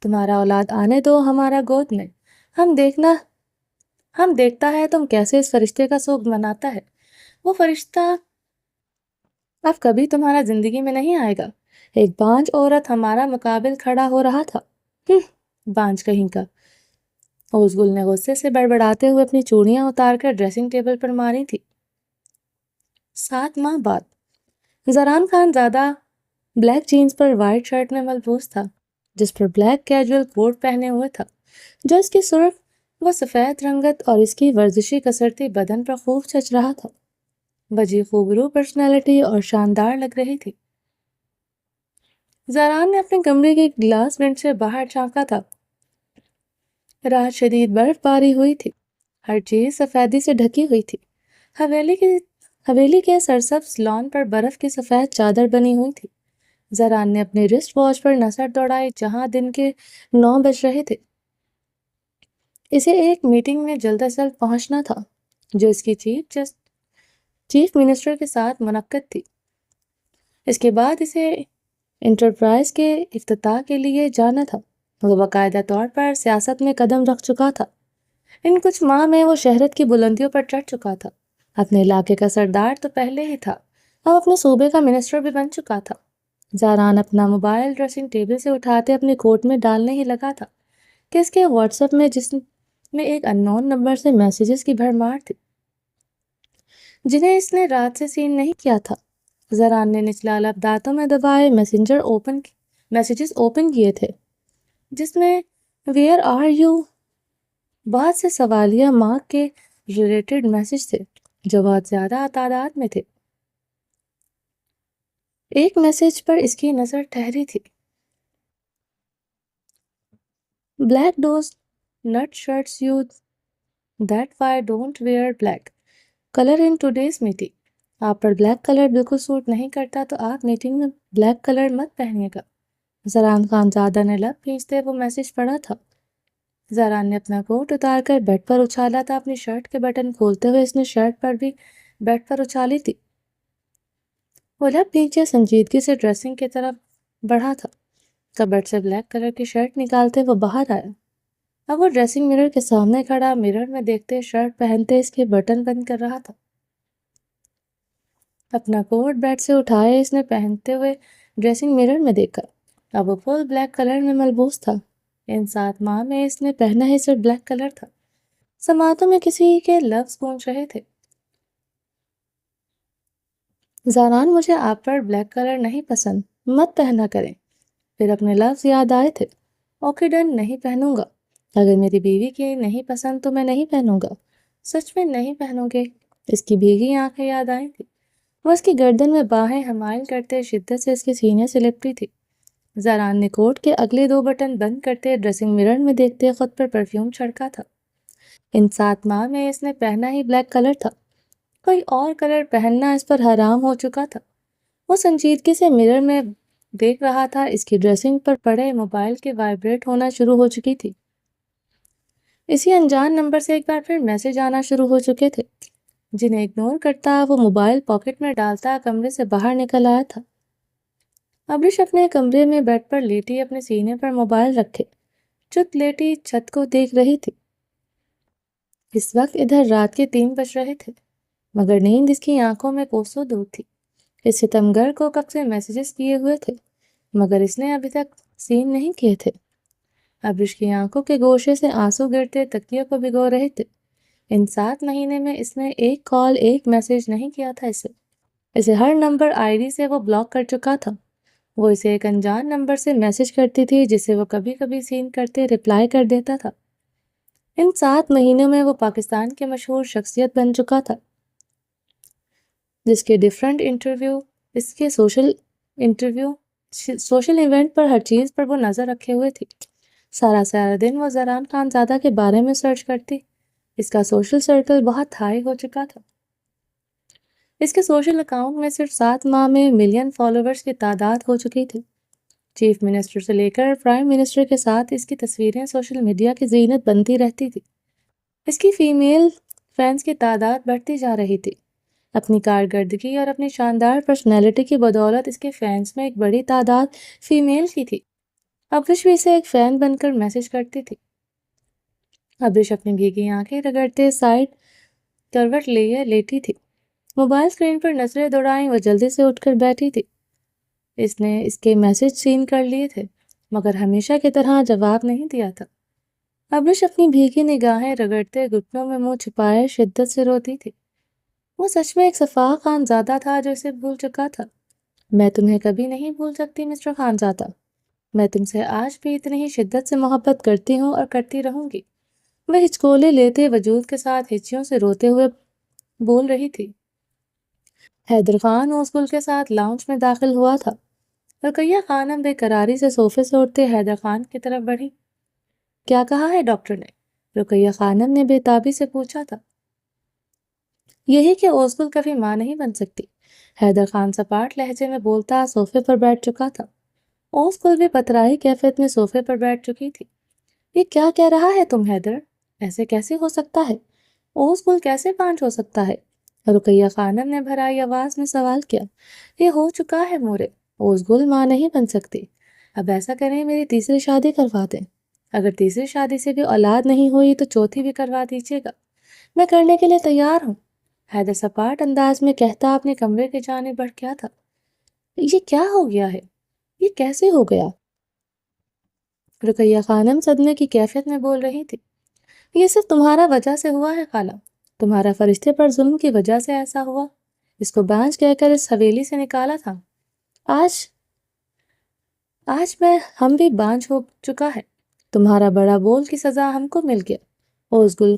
تمہارا اولاد آنے دو ہمارا گود میں، ہم دیکھتا ہے تم کیسے اس فرشتے کا سوگ مناتا ہے۔ وہ فرشتہ اب کبھی تمہارا زندگی میں نہیں آئے گا۔ ایک بانجھ عورت ہمارا مقابل کھڑا ہو رہا تھا۔ بانجھ کہیں کا۔ اوز گل نے غصے سے بڑبڑاتے ہوئے اپنی چوڑیاں اتار کر ڈریسنگ ٹیبل پر ماری تھی۔ 7 ماہ بعد زران خان زادہ بلیک جینز پر وائٹ شرٹ میں ملبوس تھا، جس پر بلیک کیجول کوٹ پہنے ہوئے تھا، جو اس کی سرخ و سفید رنگت اور اس کی ورزشی کسرتی بدن پر خوب جچ رہا تھا۔ بجی خوبرو پرسنالٹی اور شاندار لگ رہی تھی۔ زاران نے اپنے کمرے کی گلاس ونڈ سے باہر جھانکا تھا۔ رات شدید برف باری ہوئی تھی، ہر چیز سفیدی سے ڈھکی ہوئی تھی۔ حویلی کے سرسبز لان پر برف کی سفید چادر بنی ہوئی تھی۔ زران نے اپنے رسٹ واچ پر نظر دوڑائی جہاں دن کے 9 بج رہے تھے۔ اسے ایک میٹنگ میں جلد از جلد پہنچنا تھا جو اس کی چیف منسٹر کے ساتھ منعقد تھی۔ اس کے بعد اسے انٹرپرائز کے افتتاح کے لیے جانا تھا۔ وہ باقاعدہ طور پر سیاست میں قدم رکھ چکا تھا۔ ان کچھ ماہ میں وہ شہرت کی بلندیوں پر چڑھ چکا تھا۔ اپنے علاقے کا سردار تو پہلے ہی تھا، اب اپنے صوبے کا منسٹر بھی بن چکا تھا۔ زاران اپنا موبائل ڈریسنگ ٹیبل سے اٹھاتے اپنے کوٹ میں ڈالنے ہی لگا تھا کہ اس کے واٹس ایپ میں جس میں ایک اننون نمبر سے میسیجز کی بھرمار تھی جنہیں اس نے رات سے سین نہیں کیا تھا۔ زران نے نچلا لب دانتوں میں دبائے میسیجز اوپن کیے تھے جس میں ویئر آر یو بہت سے سوالیہ مارک کے ریلیٹڈ میسیج تھے جو بہت زیادہ تعداد میں تھے۔ ایک میسیج پر اس کی نظر ٹھہری تھی۔ Black does not shirts you that why don't wear black colour in today's meeting. آپ پر بلیک کلر بالکل سوٹ نہیں کرتا تو آپ میٹنگ میں بلیک کلر مت پہنیے گا۔ زران خان زادہ نے لب کھینچتے وہ میسیج پڑھا تھا۔ زران نے اپنا کوٹ اتار کر بیڈ پر اچھالا تھا۔ اپنی شرٹ کے بٹن کھولتے ہوئے اس نے شرٹ پر بھی بیڈ پر اچھالی تھی۔ وہ لب نیچے سنجیدگی سے ڈریسنگ کی طرف بڑھا تھا۔ کبرڈ سے بلیک کلر کی شرٹ نکالتے وہ باہر آیا۔ اب وہ ڈریسنگ مرر کے سامنے کھڑا مرر میں دیکھتے شرٹ پہنتے اس کے بٹن بند کر رہا تھا۔ اپنا کوٹ بیڈ سے اٹھائے اس نے پہنتے ہوئے ڈریسنگ مرر میں دیکھا۔ اب وہ فل بلیک کلر میں ملبوس تھا۔ ان 7 ماہ میں اس نے پہنا ہی صرف بلیک کلر تھا۔ سماعتوں میں کسی کے لفظ گونج رہے تھے۔ زاران مجھے آپ پر بلیک کلر نہیں پسند، مت پہنا کریں۔ پھر اپنے لفظ یاد آئے تھے۔ اوکے ڈن، نہیں پہنوں گا۔ اگر میری بیوی کی نہیں پسند تو میں نہیں پہنوں گا۔ سچ میں نہیں پہنوں گے؟ اس کی بھیگی آنکھیں یاد آئی تھی۔ وہ اس کی گردن میں باہیں حمائل کرتے شدت سے اس کے سینے سے لپٹی تھی۔ زاران نے کوٹ کے اگلے 2 بٹن بند کرتے ڈریسنگ مرر میں دیکھتے خود پر پرفیوم چھڑکا تھا۔ ان 7 ماہ میں اس نے پہنا ہی بلیک کلر تھا۔ کوئی اور کلر پہننا اس پر حرام ہو چکا تھا۔ وہ سنجیدگی سے مرر میں دیکھ رہا تھا۔ اس کی ڈریسنگ پر پڑے موبائل کے وائبریٹ ہونا شروع ہو چکی تھی۔ اسی انجان نمبر سے ایک بار پھر میسیج آنا شروع ہو چکے تھے جنہیں اگنور کرتا وہ موبائل پاکٹ میں ڈالتا کمرے سے باہر نکل آیا تھا۔ ابرش اپنے کمرے میں بیڈ پر لیٹی اپنے سینے پر موبائل رکھے چت لیٹی چھت کو دیکھ رہی تھی۔ اس وقت ادھر رات کے 3 بج رہے تھے مگر نیند اس کی آنکھوں میں کوسوں دور تھی۔ اس ستمگر کو کب سے میسیجز کیے ہوئے تھے مگر اس نے ابھی تک سین نہیں کیے تھے۔ ابرش کی آنکھوں کے گوشے سے آنسو گرتے تکیے کو بھگو رہے تھے۔ ان 7 مہینے میں اس نے ایک کال ایک میسیج نہیں کیا تھا اسے ہر نمبر آئی ڈی سے وہ بلاک کر چکا تھا۔ وہ اسے ایک انجان نمبر سے میسیج کرتی تھی جسے وہ کبھی کبھی سین کرتے رپلائی کر دیتا تھا۔ ان 7 مہینوں میں وہ پاکستان کے مشہور شخصیت بن چکا تھا جس کے ڈیفرنٹ انٹرویو اس کے سوشل ایونٹ پر ہر چیز پر وہ نظر رکھے ہوئے تھی۔ سارا دن وہ زران خان زادہ کے بارے میں سرچ کرتی۔ اس کا سوشل سرکل بہت ہائی ہو چکا تھا۔ اس کے سوشل اکاؤنٹ میں صرف 7 ماہ میں ملین فالوورز کی تعداد ہو چکی تھی۔ چیف منسٹر سے لے کر پرائم منسٹر کے ساتھ اس کی تصویریں سوشل میڈیا کی زینت بنتی رہتی تھی۔ اس کی فیمیل فینس کی تعداد بڑھتی جا رہی تھی۔ اپنی کارکردگی اور اپنی شاندار پرسنالٹی کی بدولت اس کے فینس میں ایک بڑی تعداد فیمیل کی تھی۔ ابرش بھی اسے ایک فین بن کر میسیج کرتی تھی۔ ابرش اپنی بھیگی آنکھیں رگڑتے سائڈ کروٹ لیے لیٹی تھی۔ موبائل سکرین پر نظریں دوڑائیں وہ جلدی سے اٹھ کر بیٹھی تھی۔ اس نے اس کے میسیج سین کر لیے تھے مگر ہمیشہ کی طرح جواب نہیں دیا تھا۔ ابرش اپنی بھیگی نگاہیں رگڑتے گھٹنوں میں منہ چھپائے شدت سے روتی تھی۔ وہ سچ میں ایک صفا خان زادہ تھا جو اسے بھول چکا تھا۔ میں تمہیں کبھی نہیں بھول سکتی مسٹر خان زادہ۔ میں تم سے آج بھی اتنی ہی شدت سے محبت کرتی ہوں اور کرتی رہوں گی۔ وہ ہچکولے لیتے وجود کے ساتھ ہچیوں سے روتے ہوئے بول رہی تھی۔ حیدر خان اوسگل کے ساتھ لاؤنج میں داخل ہوا تھا۔ رقیہ خانم بے قراری سے صوفے سے اٹھتے حیدر خان کی طرف بڑھی۔ کیا کہا ہے ڈاکٹر نے؟ رقیہ خانم نے بے تابی سے پوچھا تھا۔ یہی کہ اوسگل کبھی ماں نہیں بن سکتی۔ حیدر خان سپاٹ لہجے میں بولتا صوفے پر بیٹھ چکا تھا۔ اوس گل بھی پترائی کیفیت میں صوفے پر بیٹھ چکی تھی۔ یہ کیا کہہ رہا ہے تم حیدر؟ ایسے کیسے ہو سکتا ہے؟ اوس گل کیسے پانچ ہو سکتا ہے؟ رقیہ خانم نے بھرائی آواز میں سوال کیا۔ یہ ہو چکا ہے مورے، اوس گل ماں نہیں بن سکتی۔ اب ایسا کریں میری تیسری شادی کروا دیں۔ اگر تیسری شادی سے بھی اولاد نہیں ہوئی تو چوتھی بھی کروا دیجیے گا، میں کرنے کے لیے تیار ہوں۔ حیدر سپاٹ انداز میں کہتا اپنے کمرے کی جانب بڑھ گیا تھا۔ یہ کیا ہو گیا ہے؟ یہ کیسے ہو گیا؟ رقیہ خانم صدمے کی کیفیت میں بول رہی تھی۔ یہ صرف تمہارا وجہ سے ہوا ہے خالہ، تمہارا فرشتے پر ظلم کی وجہ سے ایسا ہوا۔ اس کو بانجھ کہہ کر اس حویلی سے نکالا تھا۔ آج میں ہم بھی بانجھ ہو چکا ہے، تمہارا بڑا بول کی سزا ہم کو مل گیا۔ اوس گل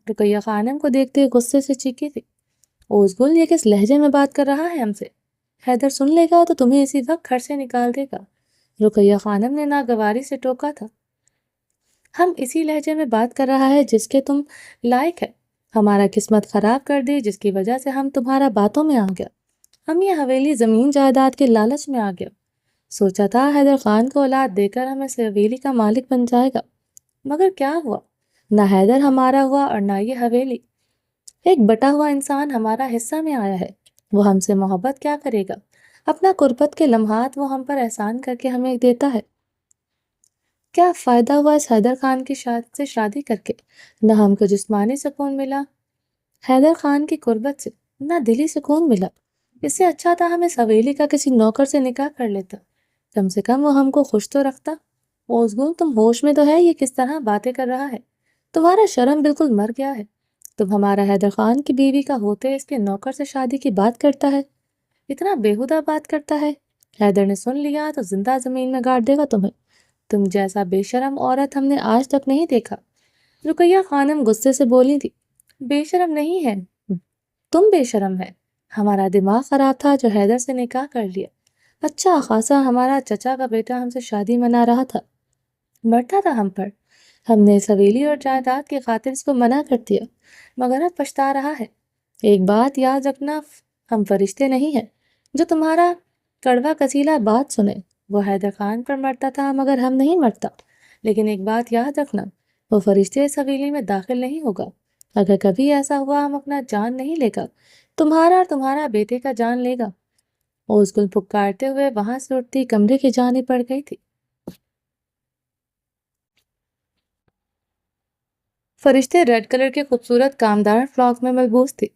رقیہ خانم کو دیکھتے غصے سے چیخی تھی۔ اوس گل یہ کس لہجے میں بات کر رہا ہے ہم سے؟ حیدر سن لے گا تو تمہیں اسی وقت گھر سے نکال دے گا، رقیہ خانم نے ناگواری سے ٹوکا تھا۔ ہم اسی لہجے میں بات کر رہا ہے جس کے تم لائق ہے، ہمارا قسمت خراب کر دی جس کی وجہ سے ہم تمہارا باتوں میں آ گیا، ہم یہ حویلی زمین جائیداد کے لالچ میں آ گیا، سوچا تھا حیدر خان کو اولاد دے کر ہم اس حویلی کا مالک بن جائے گا، مگر کیا ہوا؟ نہ حیدر ہمارا ہوا اور نہ یہ حویلی، ایک بٹا ہوا انسان ہمارا حصہ میں آیا ہے، وہ ہم سے محبت کیا کرے گا؟ اپنا قربت کے لمحات وہ ہم پر احسان کر کے ہمیں دیتا ہے۔ کیا فائدہ ہوا اس حیدر خان کی سے شادی کر کے؟ نہ ہم کو جسمانی سکون ملا حیدر خان کی قربت سے، نہ دلی سکون ملا۔ اس سے اچھا تھا ہم اس حویلی کا کسی نوکر سے نکاح کر لیتا، کم سے کم وہ ہم کو خوش تو رکھتا۔ اوس گل تم ہوش میں تو ہے؟ یہ کس طرح باتیں کر رہا ہے؟ تمہارا شرم بالکل مر گیا ہے، تم ہمارا حیدر خان کی بیوی کا ہوتے اس کے نوکر سے شادی کی بات کرتا ہے، اتنا بیہودہ بات کرتا ہے، حیدر نے سن لیا تو زندہ زمین میں گاڑ دے گا تمہیں، تم جیسا بے شرم عورت ہم نے آج تک نہیں دیکھا۔ رقیہ خانم غصے سے بولی تھی۔ بے شرم نہیں ہے، تم بے شرم ہے، ہمارا دماغ خراب تھا جو حیدر سے نکاح کر لیا، اچھا خاصا ہمارا چچا کا بیٹا ہم سے شادی منا رہا تھا، مرتا تھا ہم پر، ہم نے اس حویلی اور جائیداد کی خاطر اس کو منع کر دیا، مگر اب پچھتا رہا ہے۔ ایک بات یاد رکھنا، ہم فرشتے نہیں ہیں جو تمہارا کڑوا کسیلا بات سنے، وہ حیدر خان پر مرتا تھا مگر ہم نہیں مرتا، لیکن ایک بات یاد رکھنا، وہ فرشتے اس حویلی میں داخل نہیں ہوگا، اگر کبھی ایسا ہوا ہم اپنا جان نہیں لے گا، تمہارا اور تمہارا بیٹے کا جان لے گا۔ اوس گل پکارتے ہوئے وہاں سے اٹھتی کمرے کی جانب پڑ گئی تھی۔ فرشتے ریڈ کلر کے خوبصورت کامدار فراک میں ملبوس تھی،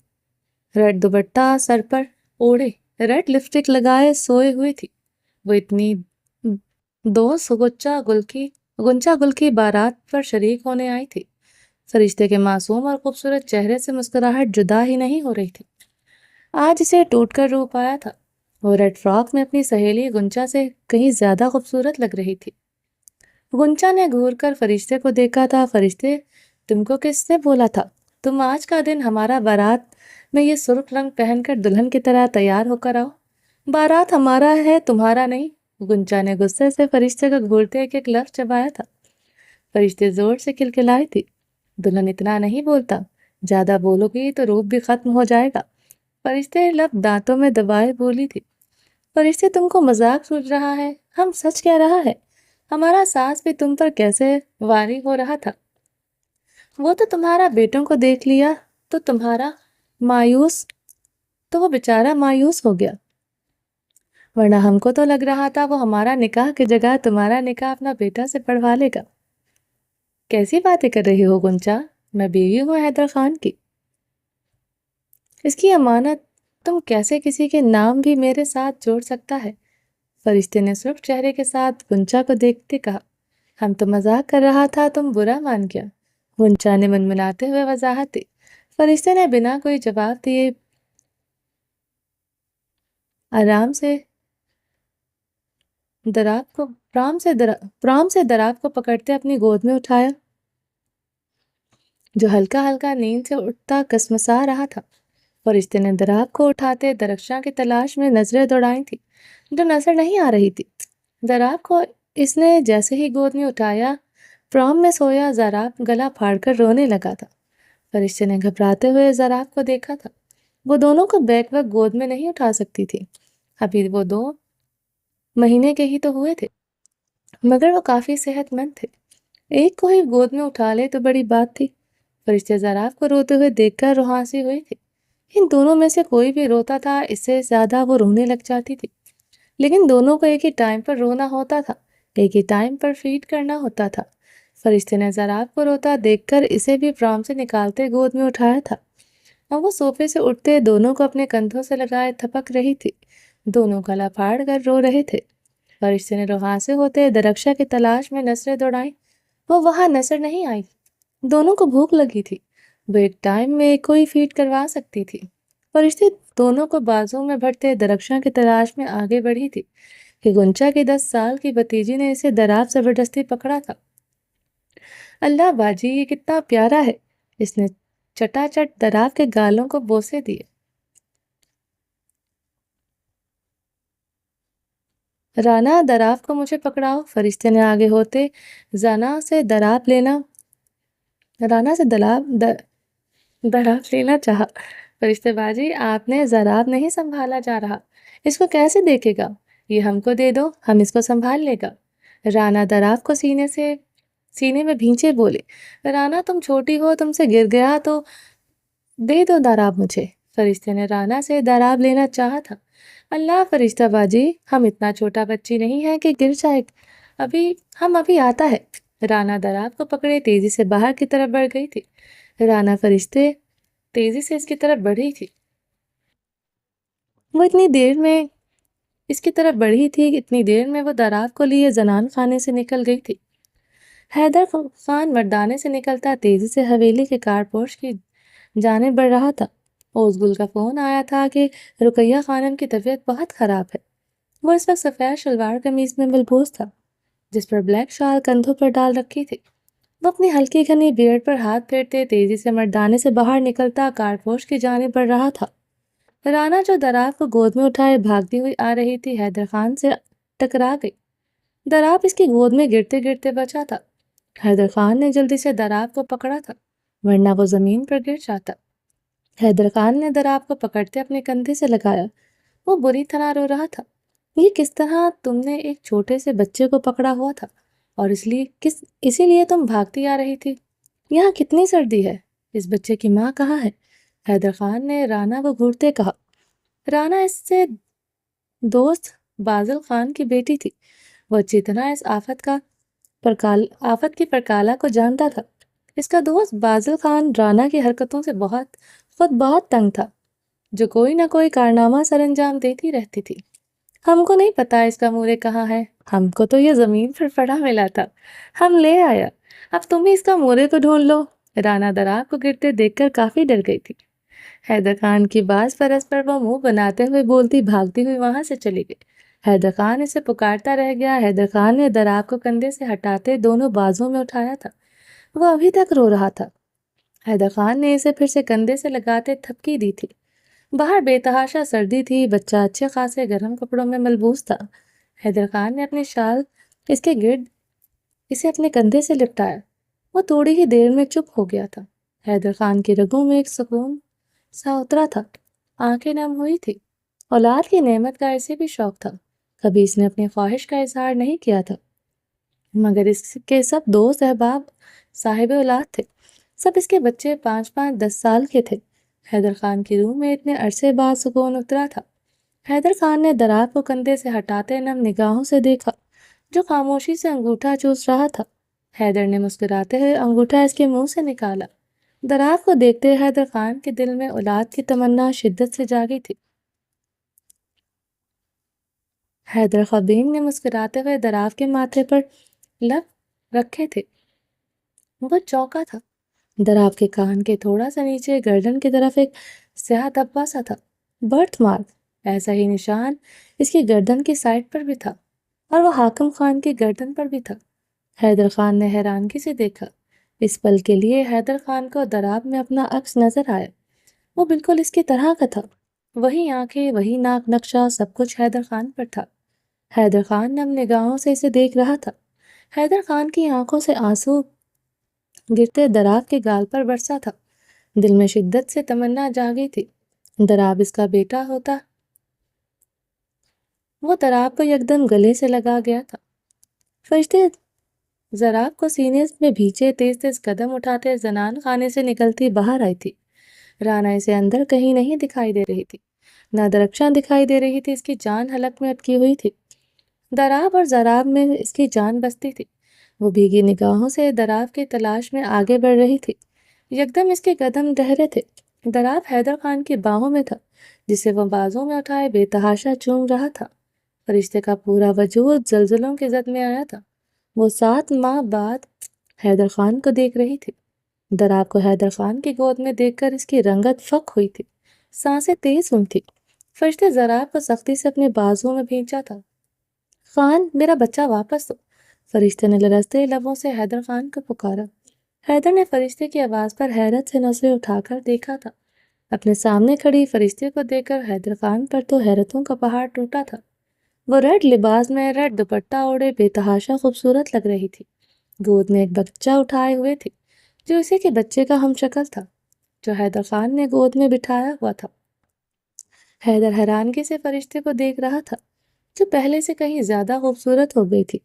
ریڈ دوپٹہ سر پر اوڑھے، ریڈ لپسٹک لگائے سوئے ہوئی تھی، وہ اتنی دوست گنچا گل کی بارات پر شریک ہونے آئی تھی۔ فرشتے کے معصوم اور خوبصورت چہرے سے مسکراہٹ جدا ہی نہیں ہو رہی تھی، آج اسے ٹوٹ کر روپ آیا تھا، وہ ریڈ فراک میں اپنی سہیلی گنچا سے کہیں زیادہ خوبصورت لگ رہی تھی۔ گنچا نے گھور کر فرشتے کو دیکھا تھا۔ فرشتے، تم کو کس نے بولا تھا تم آج کا دن ہمارا بارات میں یہ سرخ رنگ پہن کر دلہن کی طرح تیار ہو کر آؤ؟ بارات ہمارا ہے تمہارا نہیں، گنچا نے غصے سے فرشتے کو گھورتے ایک ایک لفظ چبایا تھا۔ فرشتے زور سے کلکلائی تھی، دلہن اتنا نہیں بولتا، زیادہ بولو گی تو روپ بھی ختم ہو جائے گا۔ فرشتے لب دانتوں میں دبائے بولی تھی۔ فرشتے، تم کو مذاق سوچ رہا ہے، ہم سچ کہہ رہا ہے، ہمارا ساس بھی تم پر کیسے واری ہو رہا تھا، وہ تو تمہارا بیٹوں کو دیکھ لیا تو وہ بیچارہ مایوس ہو گیا، ورنہ ہم کو تو لگ رہا تھا وہ ہمارا نکاح کی جگہ تمہارا نکاح اپنا بیٹا سے پڑھوا لے گا۔ کیسی باتیں کر رہی ہو گنچا، میں بیوی ہوں حیدر خان کی، اس کی امانت تم کیسے کسی کے نام بھی میرے ساتھ جوڑ سکتا ہے؟ فرشتے نے سرخ چہرے کے ساتھ گنچا کو دیکھتے کہا۔ ہم تو مذاق کر رہا تھا، تم برا مان گیا، گنچا نے منمناتے ہوئے وضاحت دی۔ فرشتے نے بنا کوئی جواب دیے آرام سے پرام سے دراب کو پکڑتے اپنی گود میں اٹھایا، جو ہلکا ہلکا نیند سے اٹھتا کسمسا رہا تھا۔ فرشتے نے دراب کو اٹھاتے درخشاں کی تلاش میں نظریں دوڑائی تھی جو نظر نہیں آ رہی تھی۔ دراب کو اس نے جیسے ہی گود میں اٹھایا، پرام میں سویا زراب گلا پھاڑ کر رونے لگا تھا۔ فرشتے نے گھبراتے ہوئے زراب کو دیکھا تھا، وہ دونوں کو بیک وقت گود میں نہیں اٹھا سکتی تھی، ابھی وہ 2 مہینے کے ہی تو ہوئے تھے، مگر وہ کافی صحت مند تھے۔ ایک کو ہی گود میں اٹھا لے تو بڑی بات تھی۔ فرشتے زراف کو روتے ہوئے دیکھ کر روحاسی ہوئی تھی۔ ان دونوں میں سے کوئی بھی روتا تھا، اس سے زیادہ وہ رونے لگ جاتی تھی، لیکن دونوں کو ایک ہی ٹائم پر رونا ہوتا تھا، ایک ہی ٹائم پر فیڈ کرنا ہوتا تھا۔ فرشتے نے زراف کو روتا دیکھ کر اسے بھی پرام سے نکالتے گود میں اٹھایا تھا، اور وہ صوفے سے اٹھتے دونوں کو اپنے کندھوں سے لگائے تھپک رہی تھی۔ دونوں گلا پھاڑ کر رو رہے تھے۔ فرشتے نے روحاں سے ہوتے درخشا کی تلاش میں نظریں دوڑائیں، وہ وہاں نظر نہیں آئی۔ دونوں کو بھوک لگی تھی، وہ ایک ٹائم میں ایک کو ہی فیڈ کروا سکتی تھی۔ فرشتے دونوں کو بازوں میں بھرتے درخشاں کی تلاش میں آگے بڑھی تھی کہ گنچا کی 10 سال کی بھتیجی نے اسے دراف زبردستی پکڑا تھا۔ اللہ باجی، یہ کتنا پیارا ہے! اس نے چٹا چٹ دراف کے گالوں کو بوسے دیے۔ رانا، دراف کو مجھے پکڑاؤ، فرشتے نے آگے ہوتے رانا سے دراف لینا چاہا۔ فرشتے باجی، آپ نے زراف نہیں سنبھالا جا رہا، اس کو کیسے دیکھے گا؟ یہ ہم کو دے دو، ہم اس کو سنبھال لے گا۔ رانا دراف کو سینے میں بھینچے بولے، رانا تم چھوٹی ہو، تم سے گر گیا تو دے دو دراف مجھے۔ فرشتے نے رانا سے دراف لینا چاہا تھا۔ اللہ فرشتہ باجی، ہم اتنا چھوٹا بچی نہیں ہے کہ گر جائے، ابھی آتا ہے۔ رانا دراف کو پکڑے تیزی سے باہر کی طرف بڑھ گئی تھی۔ رانا فرشتے تیزی سے اس کی طرف بڑھی تھی۔ وہ اتنی دیر میں اس کی طرف بڑھی تھی کہ اتنی دیر میں وہ دراف کو لیے زنان خانے سے نکل گئی تھی۔ حیدر خان مردانے سے نکلتا تیزی سے حویلی کے کار پورش کی جانب بڑھ رہا تھا۔ اوزگل کا فون آیا تھا کہ رقیہ خانم کی طبیعت بہت خراب ہے۔ وہ اس وقت سفید شلوار قمیض میں ملبوس تھا، جس پر بلیک شال کندھوں پر ڈال رکھی تھی۔ وہ اپنی ہلکی گھنی بیئرڈ پر ہاتھ پھیرتے تیزی سے مردانے سے باہر نکلتا کار پورش کی جانب بڑھ رہا تھا۔ رانا جو دراف کو گود میں اٹھائے بھاگتی ہوئی آ رہی تھی، حیدر خان سے ٹکرا گئی۔ دراف اس کی گود میں گرتے گرتے بچا تھا۔ حیدر خان نے جلدی سے دراف کو پکڑا تھا، ورنہ وہ زمین پر گر جاتا۔ حیدر خان نے دراف کو پکڑتے اپنے کندھے سے لگایا۔ وہ بری طرح رو رہا تھا۔ یہ کس طرح تم نے ایک چھوٹے سے بچے کو پکڑا ہوا تھا، اور اسی لیے تم بھاگتی آ رہی تھی؟ یہاں کتنی سردی ہے؟ اس بچے کی ماں کہاں ہے؟ حیدر خان نے رانا کو گھورتے کہا۔ رانا اس سے دوست بازل خان کی بیٹی تھی۔ وہ اچھی طرح اس آفت کی پرکالہ کو جانتا تھا۔ اس کا دوست بازل خان رانا کی حرکتوں سے خود بہت تنگ تھا، جو کوئی نہ کوئی کارنامہ سر انجام دیتی رہتی تھی۔ ہم کو نہیں پتا اس کا مورے کہاں ہے، ہم کو تو یہ زمین پر پڑا ملا تھا، ہم لے آیا، اب تم ہی اس کا مورے کو ڈھونڈ لو۔ رانا دراف کو گرتے دیکھ کر کافی ڈر گئی تھی۔ حیدر خان کی باز فرس پر وہ منہ بناتے ہوئے بولتی بھاگتی ہوئی وہاں سے چلی گئی۔ حیدر خان اسے پکارتا رہ گیا۔ حیدر خان نے دراف کو کندھے سے ہٹاتے دونوں بازوں میں اٹھایا تھا۔ وہ ابھی تک رو رہا تھا۔ حیدر خان نے اسے پھر سے کندھے سے لگاتے تھپکی دی تھی۔ باہر بے تحاشا سردی تھی، بچہ اچھے خاصے گرم کپڑوں میں ملبوس تھا۔ حیدر خان نے اپنی شال اس کے گرد اسے اپنے کندھے سے لپٹایا۔ وہ تھوڑی ہی دیر میں چپ ہو گیا تھا۔ حیدر خان کی رگوں میں ایک سکون سا اترا تھا، آنکھیں نم ہوئی تھی۔ اولاد کی نعمت کا اسے بھی شوق تھا، کبھی اس نے اپنی خواہش کا اظہار نہیں کیا تھا، مگر اس کے سب دوست احباب صاحب اولاد تھے، سب اس کے بچے 5-5 10 سال کے تھے۔ حیدر خان کی روح میں اتنے عرصے بعد سکون اترا تھا۔ حیدر خان نے دراف کو کندھے سے ہٹاتے نم نگاہوں سے دیکھا، جو خاموشی سے انگوٹھا چوس رہا تھا۔ حیدر نے مسکراتے ہوئے انگوٹھا اس کے منہ سے نکالا۔ دراف کو دیکھتے حیدر خان کے دل میں اولاد کی تمنا شدت سے جاگی تھی۔ حیدر خبین نے مسکراتے ہوئے دراف کے ماتھے پر لب رکھے تھے۔ وہ چونکا تھا۔ دراف کے کان کے تھوڑا سا نیچے گردن کی طرف ایک سیاہ دھبا سا تھا، برتھ مارک۔ ایسا ہی نشان اس کی گردن کی سائڈ پر بھی تھا، اور وہ حاکم خان کی گردن پر بھی تھا۔ حیدر خان نے حیرانگی سے دیکھا۔ اس پل کے لیے حیدر خان کو دراف میں اپنا عکس نظر آیا۔ وہ بالکل اس کی طرح کا تھا، وہی آنکھیں، وہی ناک نقشہ، سب کچھ حیدر خان پر تھا۔ حیدر خان نم نگاہوں سے اسے دیکھ رہا تھا۔ حیدر خان کی آنکھوں سے آنسو گرتے دراف کے گال پر برسا تھا۔ دل میں شدت سے تمنا جاگی تھی۔ دراب اس کا بیٹا ہوتا، وہ دراب کو یکدم گلے سے لگا گیا تھا۔ فرشتے زراب کو سینے میں بھیجے تیز تیز قدم اٹھاتے زنان خانے سے نکلتی باہر آئی تھی۔ رانا اسے اندر کہیں نہیں دکھائی دے رہی تھی، نہ درخشاں دکھائی دے رہی تھی، اس کی جان حلق میں اٹکی ہوئی تھی۔ دراب اور زراب میں اس کی جان بستی تھی۔ وہ بھیگی نگاہوں سے دراب کی تلاش میں آگے بڑھ رہی تھی۔ یکدم اس کے قدم ٹھہرے تھے۔ دراب حیدر خان کی باہوں میں تھا، جسے وہ بازوں میں اٹھائے بے تحاشا چوم رہا تھا۔ فرشتے کا پورا وجود زلزلوں کی زد میں آیا تھا۔ وہ 7 ماہ بعد حیدر خان کو دیکھ رہی تھی۔ دراب کو حیدر خان کی گود میں دیکھ کر اس کی رنگت فک ہوئی تھی، سانسیں تیز ہوئی تھی۔ فرشتے زراب کو سختی سے اپنے بازوں میں بھینچا تھا۔ خان، میرا بچہ واپس دو، فرشتے نے لرزتے لبوں سے حیدر خان کو پکارا۔ حیدر نے فرشتے کی آواز پر حیرت سے نظریں اٹھا کر دیکھا تھا۔ اپنے سامنے کھڑی فرشتے کو دیکھ کر حیدر خان پر تو حیرتوں کا پہاڑ ٹوٹا تھا۔ وہ ریڈ لباس میں ریڈ دوپٹہ اوڑھے بے تحاشا خوبصورت لگ رہی تھی۔ گود میں ایک بچہ اٹھائے ہوئے تھی، جو اسی کے بچے کا ہم شکل تھا، جو حیدر خان نے گود میں بٹھایا ہوا تھا۔ حیدر حیرانگی سے فرشتے کو دیکھ رہا تھا، جو پہلے سے کہیں زیادہ خوبصورت ہو گئی تھی۔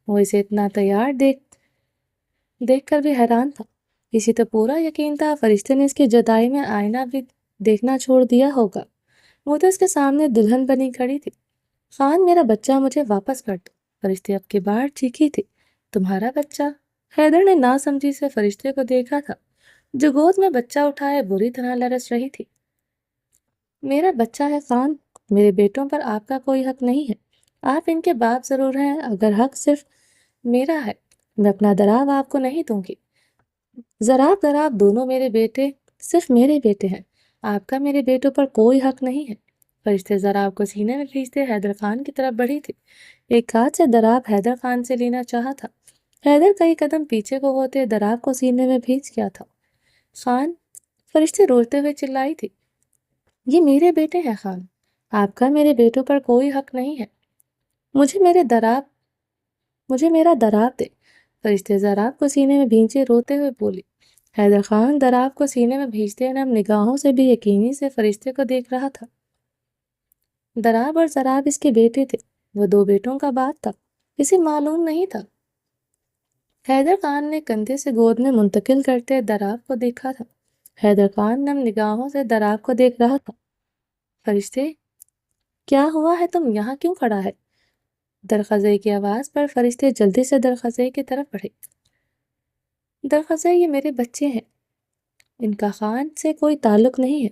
وہ اسے اتنا تیار دیکھ کر بھی حیران تھا۔ اسی تو پورا یقین تھا فرشتے نے اس کی جدائی میں آئینہ بھی دیکھنا چھوڑ دیا ہوگا۔ وہ تو اس کے سامنے دلہن بنی کھڑی تھی۔ خان، میرا بچہ مجھے واپس کر دو، فرشتے اب کی بار چیخی تھی۔ تمہارا بچہ؟ حیدر نے ناسمجھی سے فرشتے کو دیکھا تھا، جو گود میں بچہ اٹھائے بری طرح لرز رہی تھی۔ میرا بچہ ہے خان، میرے بیٹوں پر آپ کا کوئی حق نہیں ہے۔ آپ ان کے باپ ضرور ہیں، اگر حق صرف میرا ہے، میں اپنا دراب آپ کو نہیں دوں گی۔ زراب دراب دونوں میرے بیٹے، صرف میرے بیٹے ہیں، آپ کا میرے بیٹوں پر کوئی حق نہیں ہے۔ فرشتے زراب کو سینے میں کھینچتے حیدر خان کی طرف بڑھی تھی۔ ایک ہاتھ سے دراب حیدر خان سے لینا چاہا تھا۔ حیدر کئی قدم پیچھے کو ہوتے دراب کو سینے میں بھینچ گیا تھا۔ خان، فرشتے روتے ہوئے چلائی تھی، یہ میرے بیٹے ہیں خان، آپ کا میرے بیٹوں پر کوئی حق نہیں ہے۔ مجھے میرا دراب دے۔ فرشتے زراب کو سینے میں بھینچے روتے ہوئے بولی۔ حیدر خان دراب کو سینے میں بھینچتے نم نگاہوں سے بھی یقینی سے فرشتے کو دیکھ رہا تھا۔ دراب اور زراب اس کے بیٹے تھے، وہ 2 بیٹوں کا باپ تھا، اسے معلوم نہیں تھا۔ حیدر خان نے کندھے سے گود میں منتقل کرتے دراب کو دیکھا تھا۔ حیدر خان نم نگاہوں سے دراب کو دیکھ رہا تھا۔ فرشتے، کیا ہوا ہے، تم یہاں کیوں کھڑا ہے؟ درخزئی کی آواز پر فرشتے جلدی سے درخزئی کی طرف بڑھے۔ درخزئی، یہ میرے بچے ہیں، ان کا خان سے کوئی تعلق نہیں ہے۔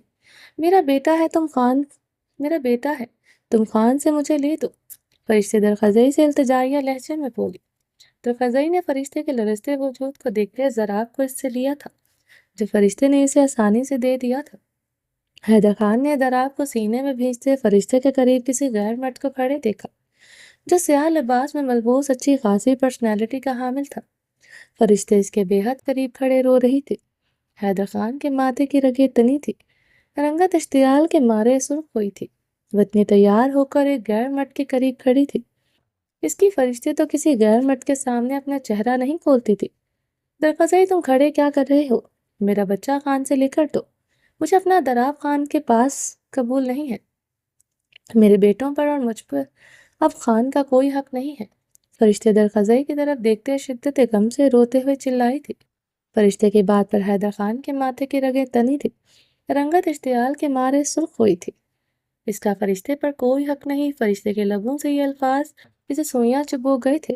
میرا بیٹا ہے، تم خان سے مجھے لے دو، فرشتے درخزئی سے التجائیہ لہجے میں بولی۔ درخزئی نے فرشتے کے لرزتے وجود کو دیکھتے زراب کو اس سے لیا تھا، جو فرشتے نے اسے آسانی سے دے دیا تھا۔ حیدر خان نے دراب کو سینے میں بھینچتے فرشتے کے قریب کسی غیر مرد کو کھڑے دیکھا، جو سیاہ لباس میں ملبوس اچھی خاصی پرسنالٹی کا حامل تھا۔ فرشتے اس کے بے حد قریب کھڑے رو رہی تھی۔ حیدر خان کے ماتھے کی رگیں تنی تھی، رنگت اشتعال کے مارے سرخ ہوئی تھی۔ وہ اتنی تیار ہو کر ایک غیر مرد کے قریب کھڑی تھی، اس کی فرشتے تو کسی غیر مرد کے سامنے اپنا چہرہ نہیں کھولتی تھی۔ درخزئی، تم کھڑے کیا کر رہے ہو؟ میرا بچہ خان سے لے کر دو، مجھے اپنا دراب خان کے پاس قبول نہیں ہے۔ میرے بیٹوں پر اور مجھ پر اب خان کا کوئی حق نہیں ہے۔ فرشتے درخزئی کی طرف دیکھتے شدت غم سے روتے ہوئے چلائی تھی۔ فرشتے کی بات پر حیدر خان کے ماتھے کی رگیں تنی تھی، رنگت اشتعال کے مارے سرخ ہوئی تھی۔ اس کا فرشتے پر کوئی حق نہیں، فرشتے کے لبوں سے یہ الفاظ اسے سوئیاں چبھو گئے تھے۔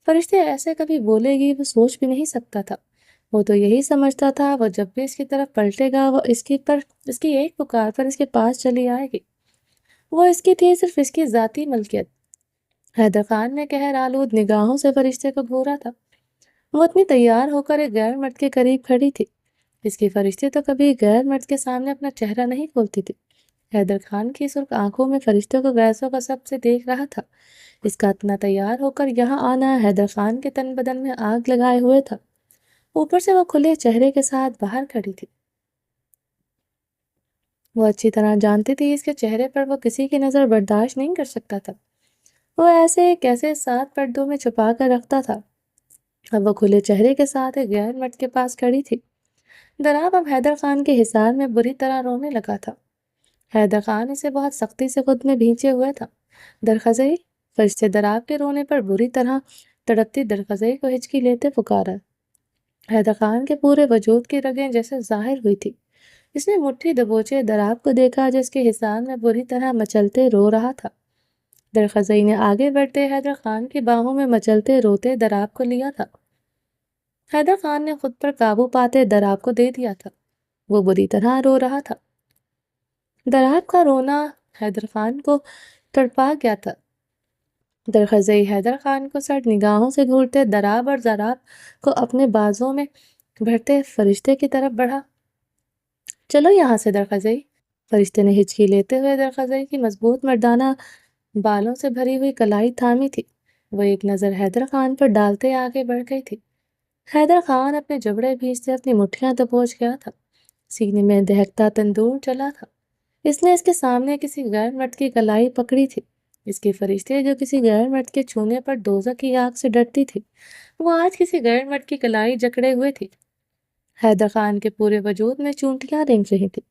فرشتے ایسے کبھی بولے گی وہ سوچ بھی نہیں سکتا تھا۔ وہ تو یہی سمجھتا تھا وہ جب بھی اس کی طرف پلٹے گا وہ اس کی ایک پکار پر اس کے پاس چلی آئے گی، وہ اس کی تھی، صرف اس کی ذاتی ملکیت۔ حیدر خان نے قہر آلود نگاہوں سے فرشتے کو گھورا تھا۔ وہ اتنی تیار ہو کر ایک غیر مرد کے قریب کھڑی تھی، اس کی فرشتے تو کبھی غیر مرد کے سامنے اپنا چہرہ نہیں کھولتی تھی۔ حیدر خان کی سرخ آنکھوں میں فرشتے کو گیسوں کا سب سے دیکھ رہا تھا۔ اس کا اتنا تیار ہو کر یہاں آنا حیدر خان کے تن بدن میں آگ لگائے ہوئے تھا۔ اوپر سے وہ کھلے چہرے کے ساتھ باہر کھڑی تھی۔ وہ اچھی طرح جانتی تھی اس کے چہرے پر وہ کسی کی نظر برداشت نہیں کر سکتا تھا۔ وہ ایسے کیسے 7 پردوں میں چھپا کر رکھتا تھا۔ اب وہ کھلے چہرے کے ساتھ ایک غیر مرد کے پاس کھڑی تھی۔ دراب اب حیدر خان کے حصار میں بری طرح رونے لگا تھا۔ حیدر خان اسے بہت سختی سے خود میں بھینچے ہوئے تھا۔ درخزئی! فرشتے دراب کے رونے پر بری طرح تڑپتی درخزئی کو ہچکی لیتے پکارا۔ حیدر خان کے پورے وجود کی رگیں جیسے ظاہر ہوئی تھی۔ اس نے مٹھی دبوچے دراب کو دیکھا جس کے حصان میں بری طرح مچلتے رو رہا تھا۔ درخزئی نے آگے بڑھتے حیدر خان کی باہوں میں مچلتے روتے دراب کو لیا تھا۔ حیدر خان نے خود پر قابو پاتے دراب کو دے دیا تھا۔ وہ بری طرح رو رہا تھا۔ دراب کا رونا حیدر خان کو تڑپا گیا تھا۔ درخزئی حیدر خان کو سرد نگاہوں سے گھورتے دراب اور دراب کو اپنے بازوں میں بھرتے فرشتے کی طرف بڑھا۔ چلو یہاں سے درخزئی! فرشتے نے ہچکی لیتے ہوئے درخزئی کی مضبوط مردانہ بالوں سے بھری ہوئی کلائی تھامی تھی۔ وہ ایک نظر حیدر خان پر ڈالتے آگے بڑھ گئی تھی۔ حیدر خان اپنے جبڑے بھیجتے اپنی مٹھیاں دبوچ گیا تھا۔ سینے میں دہکتا تندور چلا تھا۔ اس نے اس کے سامنے کسی غیر مرد کی کلائی پکڑی تھی۔ اس کے فرشتے جو کسی غیر مرد کے چھونے پر دوزخ کی آگ سے ڈرتی تھی، وہ آج کسی غیر مرد کی کلائی جکڑے ہوئے تھی۔ حیدر خان کے پورے وجود میں چونٹیاں رینگ رہی تھی۔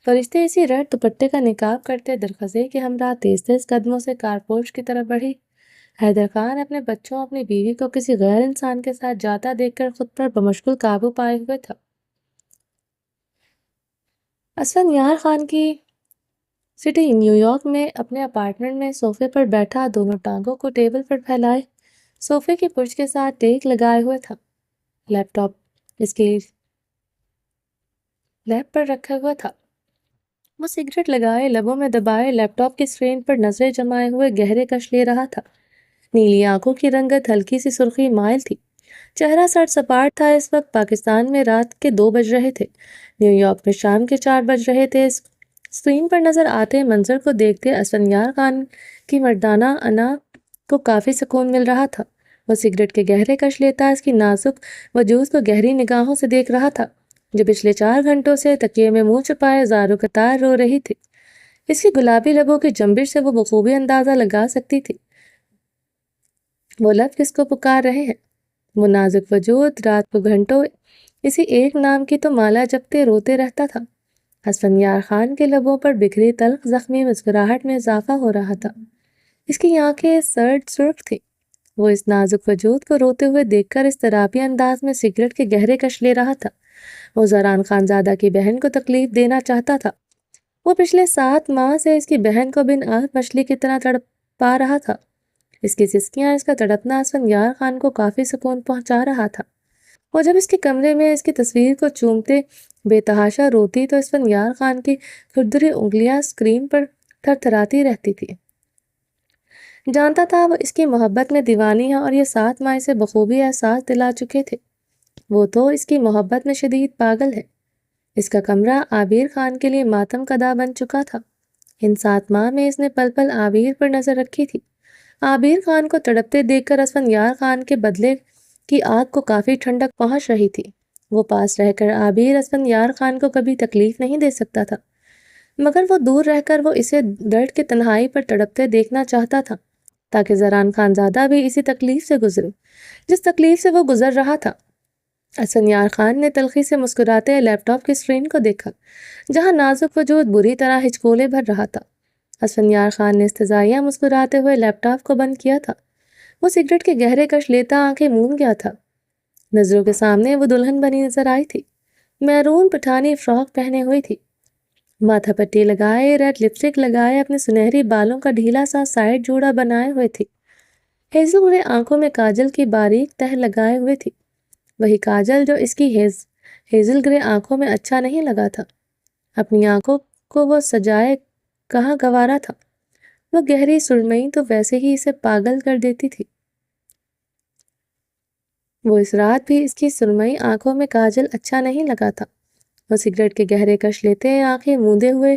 فرشتے اسی ریڈ دوپٹے کا نقاب کرتے درخزئی کے ہمراہ تیز تیز قدموں سے کارپوش کی طرف بڑھی۔ حیدر خان اپنے بچوں اپنی بیوی کو کسی غیر انسان کے ساتھ جاتا دیکھ کر خود پر بمشکل قابو پائے ہوئے تھا۔ اسفندیار خان کی سٹی نیو یارک میں اپنے اپارٹمنٹ میں صوفے پر بیٹھا دونوں ٹانگوں کو ٹیبل پر پھیلائے صوفے کی پشت کے ساتھ ٹیک لگائے ہوئے تھا۔ لیپ ٹاپ اس کی لیپ پر رکھا ہوا تھا۔ وہ سگریٹ لگائے لبوں میں دبائے لیپ ٹاپ کی اسکرین پر نظریں جمائے ہوئے گہرے کش لے رہا تھا۔ نیلی آنکھوں کی رنگت ہلکی سی سرخی مائل تھی۔ چہرہ سرد سپاٹ تھا۔ اس وقت پاکستان میں رات کے 2 بج رہے تھے۔ نیو یارک میں شام کے 4 بج رہے تھے۔ اسکرین پر نظر آتے منظر کو دیکھتے اسفندیار خان کی مردانہ انا کو کافی سکون مل رہا تھا۔ وہ سگریٹ کے گہرے کش لیتا اس کی نازک وجود کو گہری نگاہوں سے دیکھ رہا تھا، جو پچھلے 4 گھنٹوں سے تکیے میں منہ چھپائے زارو قطار رو رہی تھی۔ اس کی گلابی لبوں کی جنبش سے وہ بخوبی اندازہ لگا سکتی تھی وہ لب کس کو پکار رہے ہیں۔ وہ نازک وجود رات کو گھنٹوں اسی ایک نام کی تو مالا جپتے روتے رہتا تھا۔ اسفندیار خان کے لبوں پر بکھری تلخ زخمی مسکراہٹ میں اضافہ ہو رہا تھا۔ اس کی آنکھیں سرد سرخ تھیں۔ وہ اس نازک وجود کو روتے ہوئے دیکھ کر اضطرابی انداز میں سگریٹ کے گہرے کش لے رہا تھا۔ وہ زران خانزادہ کی بہن کو تکلیف دینا چاہتا تھا۔ وہ پچھلے 7 ماہ سے اس کی بہن کو بن آگ مچھلی کی طرح تڑپا رہا تھا۔ اس کی سسکیاں، اس کا تڑپنا اسفندیار خان کو کافی سکون پہنچا رہا تھا۔ وہ جب اس کے کمرے میں اس کی تصویر کو چومتے بے تحاشا روتی تو اسفندیار خان کی کھردری انگلیاں اسکرین پر تھر تھراتی رہتی تھی۔ جانتا تھا وہ اس کی محبت میں دیوانی ہے اور یہ 7 ماہ سے بخوبی احساس دلا چکے تھے۔ وہ تو اس کی محبت میں شدید پاگل ہے۔ اس کا کمرہ عابر خان کے لیے ماتم کدا بن چکا تھا۔ ان 7 ماہ میں اس نے پل پل عابر پر نظر رکھی تھی۔ عابر خان کو تڑپتے دیکھ کر اسفندیار خان کے بدلے کی آگ کو کافی ٹھنڈک پہنچ رہی تھی۔ وہ پاس رہ کر عابر اسفندیار خان کو کبھی تکلیف نہیں دے سکتا تھا، مگر وہ دور رہ کر وہ اسے درد کے تنہائی پر تڑپتے دیکھنا چاہتا تھا، تاکہ زران خانزادہ بھی اسی تکلیف سے گزرے جس تکلیف سے وہ گزر رہا تھا۔ اسفندیار خان نے تلخی سے مسکراتے لیپ ٹاپ کی اسکرین کو دیکھا، جہاں نازک وجود بری طرح ہچکولے بھر رہا تھا۔ اسفندیار خان نے استزائیہ مسکراتے ہوئے لیپ ٹاپ کو بند کیا تھا۔ وہ سگریٹ کے گہرے کش لیتا آنکھیں موند گیا تھا۔ نظروں کے سامنے وہ دلہن بنی نظر آئی تھی۔ میرون پٹھانی فراک پہنے ہوئی تھی، ماتھا پٹی لگائے، ریڈ لپسٹک لگائے، اپنے سنہری بالوں کا ڈھیلا سا سائڈ جوڑا بنائے ہوئے تھی۔ ہیزل گرے آنکھوں میں کاجل کی باریک تہ لگائے ہوئے تھی، وہی کاجل جو اس کی ہیزل گرے آنکھوں میں اچھا نہیں لگا تھا۔ اپنی آنکھوں کو وہ سجائے کہاں گوارا تھا۔ وہ گہری سرمئی تو ویسے ہی اسے پاگل کر دیتی تھی۔ وہ اس رات بھی اس کی سرمئی آنکھوں میں کاجل اچھا نہیں لگا تھا۔ وہ سگریٹ کے گہرے کش لیتے آنکھیں موندے ہوئے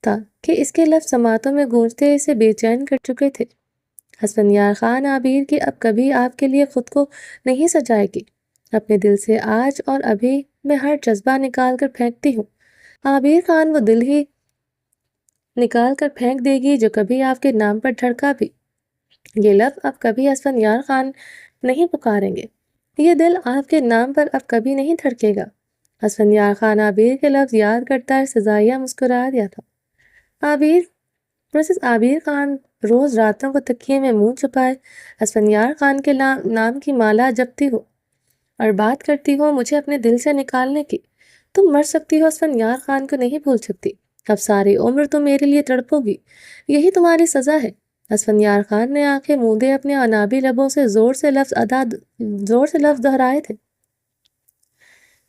تھا کہ اس کے لفظ سماعتوں میں گونجتے اسے بے چین کر چکے تھے۔ اسفندیار خان عابر کی اب کبھی آپ کے لیے خود کو نہیں سجائے گی۔ اپنے دل سے آج اور ابھی میں ہر جذبہ نکال کر پھینکتی ہوں۔ عابر خان وہ دل ہی نکال کر پھینک دے گی جو کبھی آپ کے نام پر دھڑکا بھی۔ یہ لب اب کبھی اسفندیار خان نہیں پکاریں گے۔ یہ دل آپ کے نام پر اب کبھی نہیں دھڑکے گا۔ اسفندیار خان عابر کے لفظ یاد کرتا ہے سزائیہ مسکرا دیا تھا۔ عابر مسز عابر خان روز راتوں کو تکیے میں منہ چھپائے اسفندیار خان کے نام کی مالا جپتی ہو اور بات کرتی ہو مجھے اپنے دل سے نکالنے کی۔ تم مر سکتی ہو، اسفندیار خان کو نہیں بھول سکتی، اب ساری عمر تم میرے لیے تڑپو گی، یہی تمہاری سزا ہے۔ اسفندیار خان نے آنکھیں موندے اپنے عنابی لبوں سے زور سے لفظ دہرائے تھے۔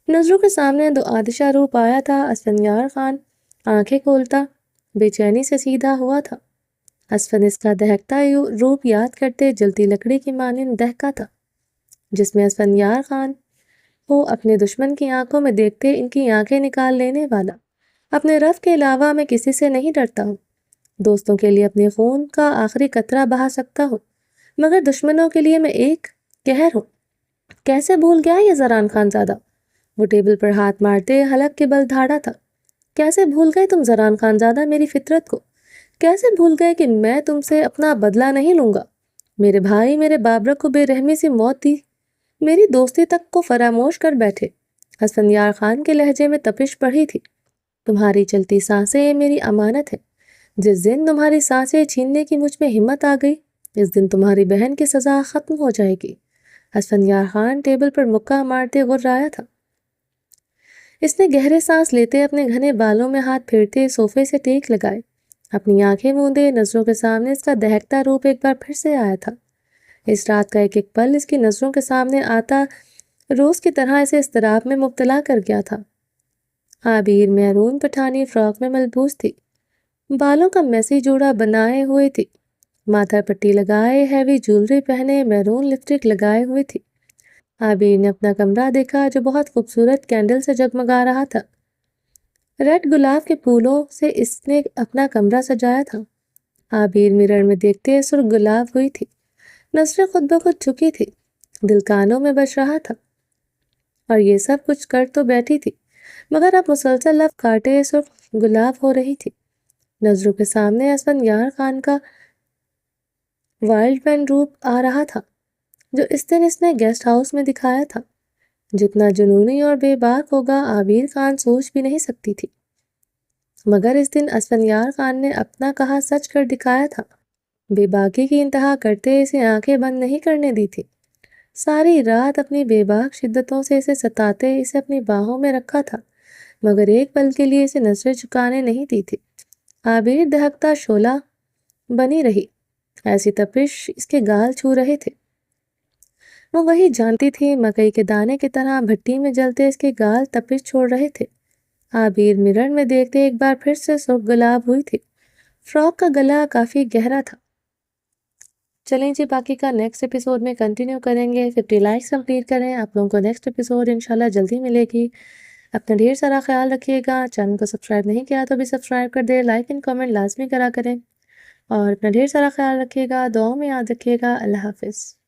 نظروں کے سامنے دو آتشہ روپ آیا تھا۔ اسفندیار خان آنکھیں کھولتا بے چینی سے سیدھا ہوا تھا۔ اسفند اس کا دہکتا روپ یاد کرتے جلتی لکڑی کی مانند دہکا تھا، جس میں اسفندیار خان کو اپنے دشمن کی آنکھوں میں دیکھتے ان کی آنکھیں نکال لینے والا۔ اپنے رب کے علاوہ میں کسی سے نہیں ڈرتا ہوں، دوستوں کے لیے اپنے خون کا آخری قطرہ بہا سکتا ہوں، مگر دشمنوں کے لیے میں ایک قہر ہوں۔ کیسے بھول گیا یہ زران خان زادہ؟ وہ ٹیبل پر ہاتھ مارتے حلق کے بل دھاڑا تھا۔ کیسے بھول گئے تم زران خان زادہ میری فطرت کو؟ کیسے بھول گئے کہ میں تم سے اپنا بدلہ نہیں لوں گا؟ میرے بھائی میرے بابرک کو بے رحمی سے موت دی، میری دوستی تک کو فراموش کر بیٹھے۔ اسفندیار خان کے لہجے میں تپش بڑھی تھی۔ تمہاری چلتی سانسیں میری امانت ہے، جس دن تمہاری سانسیں چھیننے کی مجھ میں ہمت آ گئی، اس دن تمہاری بہن کی سزا ختم ہو جائے گی۔ اسفندیار خان ٹیبل پر مکہ مارتے غرایا تھا۔ اس نے گہرے سانس لیتے اپنے گھنے بالوں میں ہاتھ پھیرتے صوفے سے ٹیک لگائے، اپنی آنکھیں موندے نظروں کے سامنے اس کا دہکتا روپ ایک بار پھر سے آیا تھا۔ اس رات کا ایک ایک پل اس کی نظروں کے سامنے آتا روز کی طرح اسے اضطراب میں مبتلا کر گیا تھا۔ عابر میرون پٹھانی فراک میں ملبوس تھی، بالوں کا میسی جوڑا بنائے ہوئے تھی، ماتھا پٹی لگائے ہیوی جولری پہنے میرون لپسٹک لگائے ہوئے تھی۔ عابر نے اپنا کمرہ دیکھا جو بہت خوبصورت کینڈل سے جگمگا رہا تھا۔ ریڈ گلاب کے پھولوں سے اس نے اپنا کمرہ سجایا تھا۔ عابر مرر میں دیکھتے سرخ گلاب ہوئی تھی، نظریں خود بخود جھکی تھی، دل کانوں میں بج رہا تھا، اور یہ سب کچھ کر تو بیٹھی تھی، مگر اب مسلسل لب کاٹے سرخ گلاب ہو رہی تھی۔ نظروں کے سامنے اسفندیار خان کا وائلڈ مین روپ آ رہا تھا، جو اس دن اس نے گیسٹ ہاؤس میں دکھایا تھا۔ جتنا جنونی اور بے باک ہوگا عابر خان سوچ بھی نہیں سکتی تھی، مگر اس دن اسفندیار خان نے اپنا کہا سچ کر دکھایا تھا۔ بے باکی کی انتہا کرتے اسے آنکھیں بند نہیں کرنے دی تھی، ساری رات اپنی بے باک شدتوں سے اسے ستاتے اسے اپنی باہوں میں رکھا تھا، مگر ایک پل کے لیے اسے نظریں جھکانے نہیں دی تھی۔ عابر دہکتا شعلہ بنی رہی، ایسی تپش اس کے گال چھو رہے تھے، وہ وہی جانتی تھی، مکئی کے دانے کی طرح بھٹی میں جلتے اس کے گال تپش چھوڑ رہے تھے۔ عابر مرر میں دیکھتے ایک بار پھر سے سرخ گلاب ہوئی تھی، فراک کا گلا کافی گہرا تھا۔ چلیں جی باقی کا نیکسٹ ایپیسوڈ میں کنٹینیو کریں گے۔ 50 لائکس کمپلیٹ کریں، آپ لوگوں کو نیکسٹ ایپیسوڈ انشاءاللہ جلدی ملے گی۔ اپنا ڈھیر سارا خیال رکھیے گا، چینل کو سبسکرائب نہیں کیا تو بھی سبسکرائب کر دیں، لائک اینڈ کامنٹ لازمی کرا کریں، اور اپنا ڈھیر سارا خیال رکھیے گا، دعاؤں میں یاد رکھیے گا۔ اللہ حافظ۔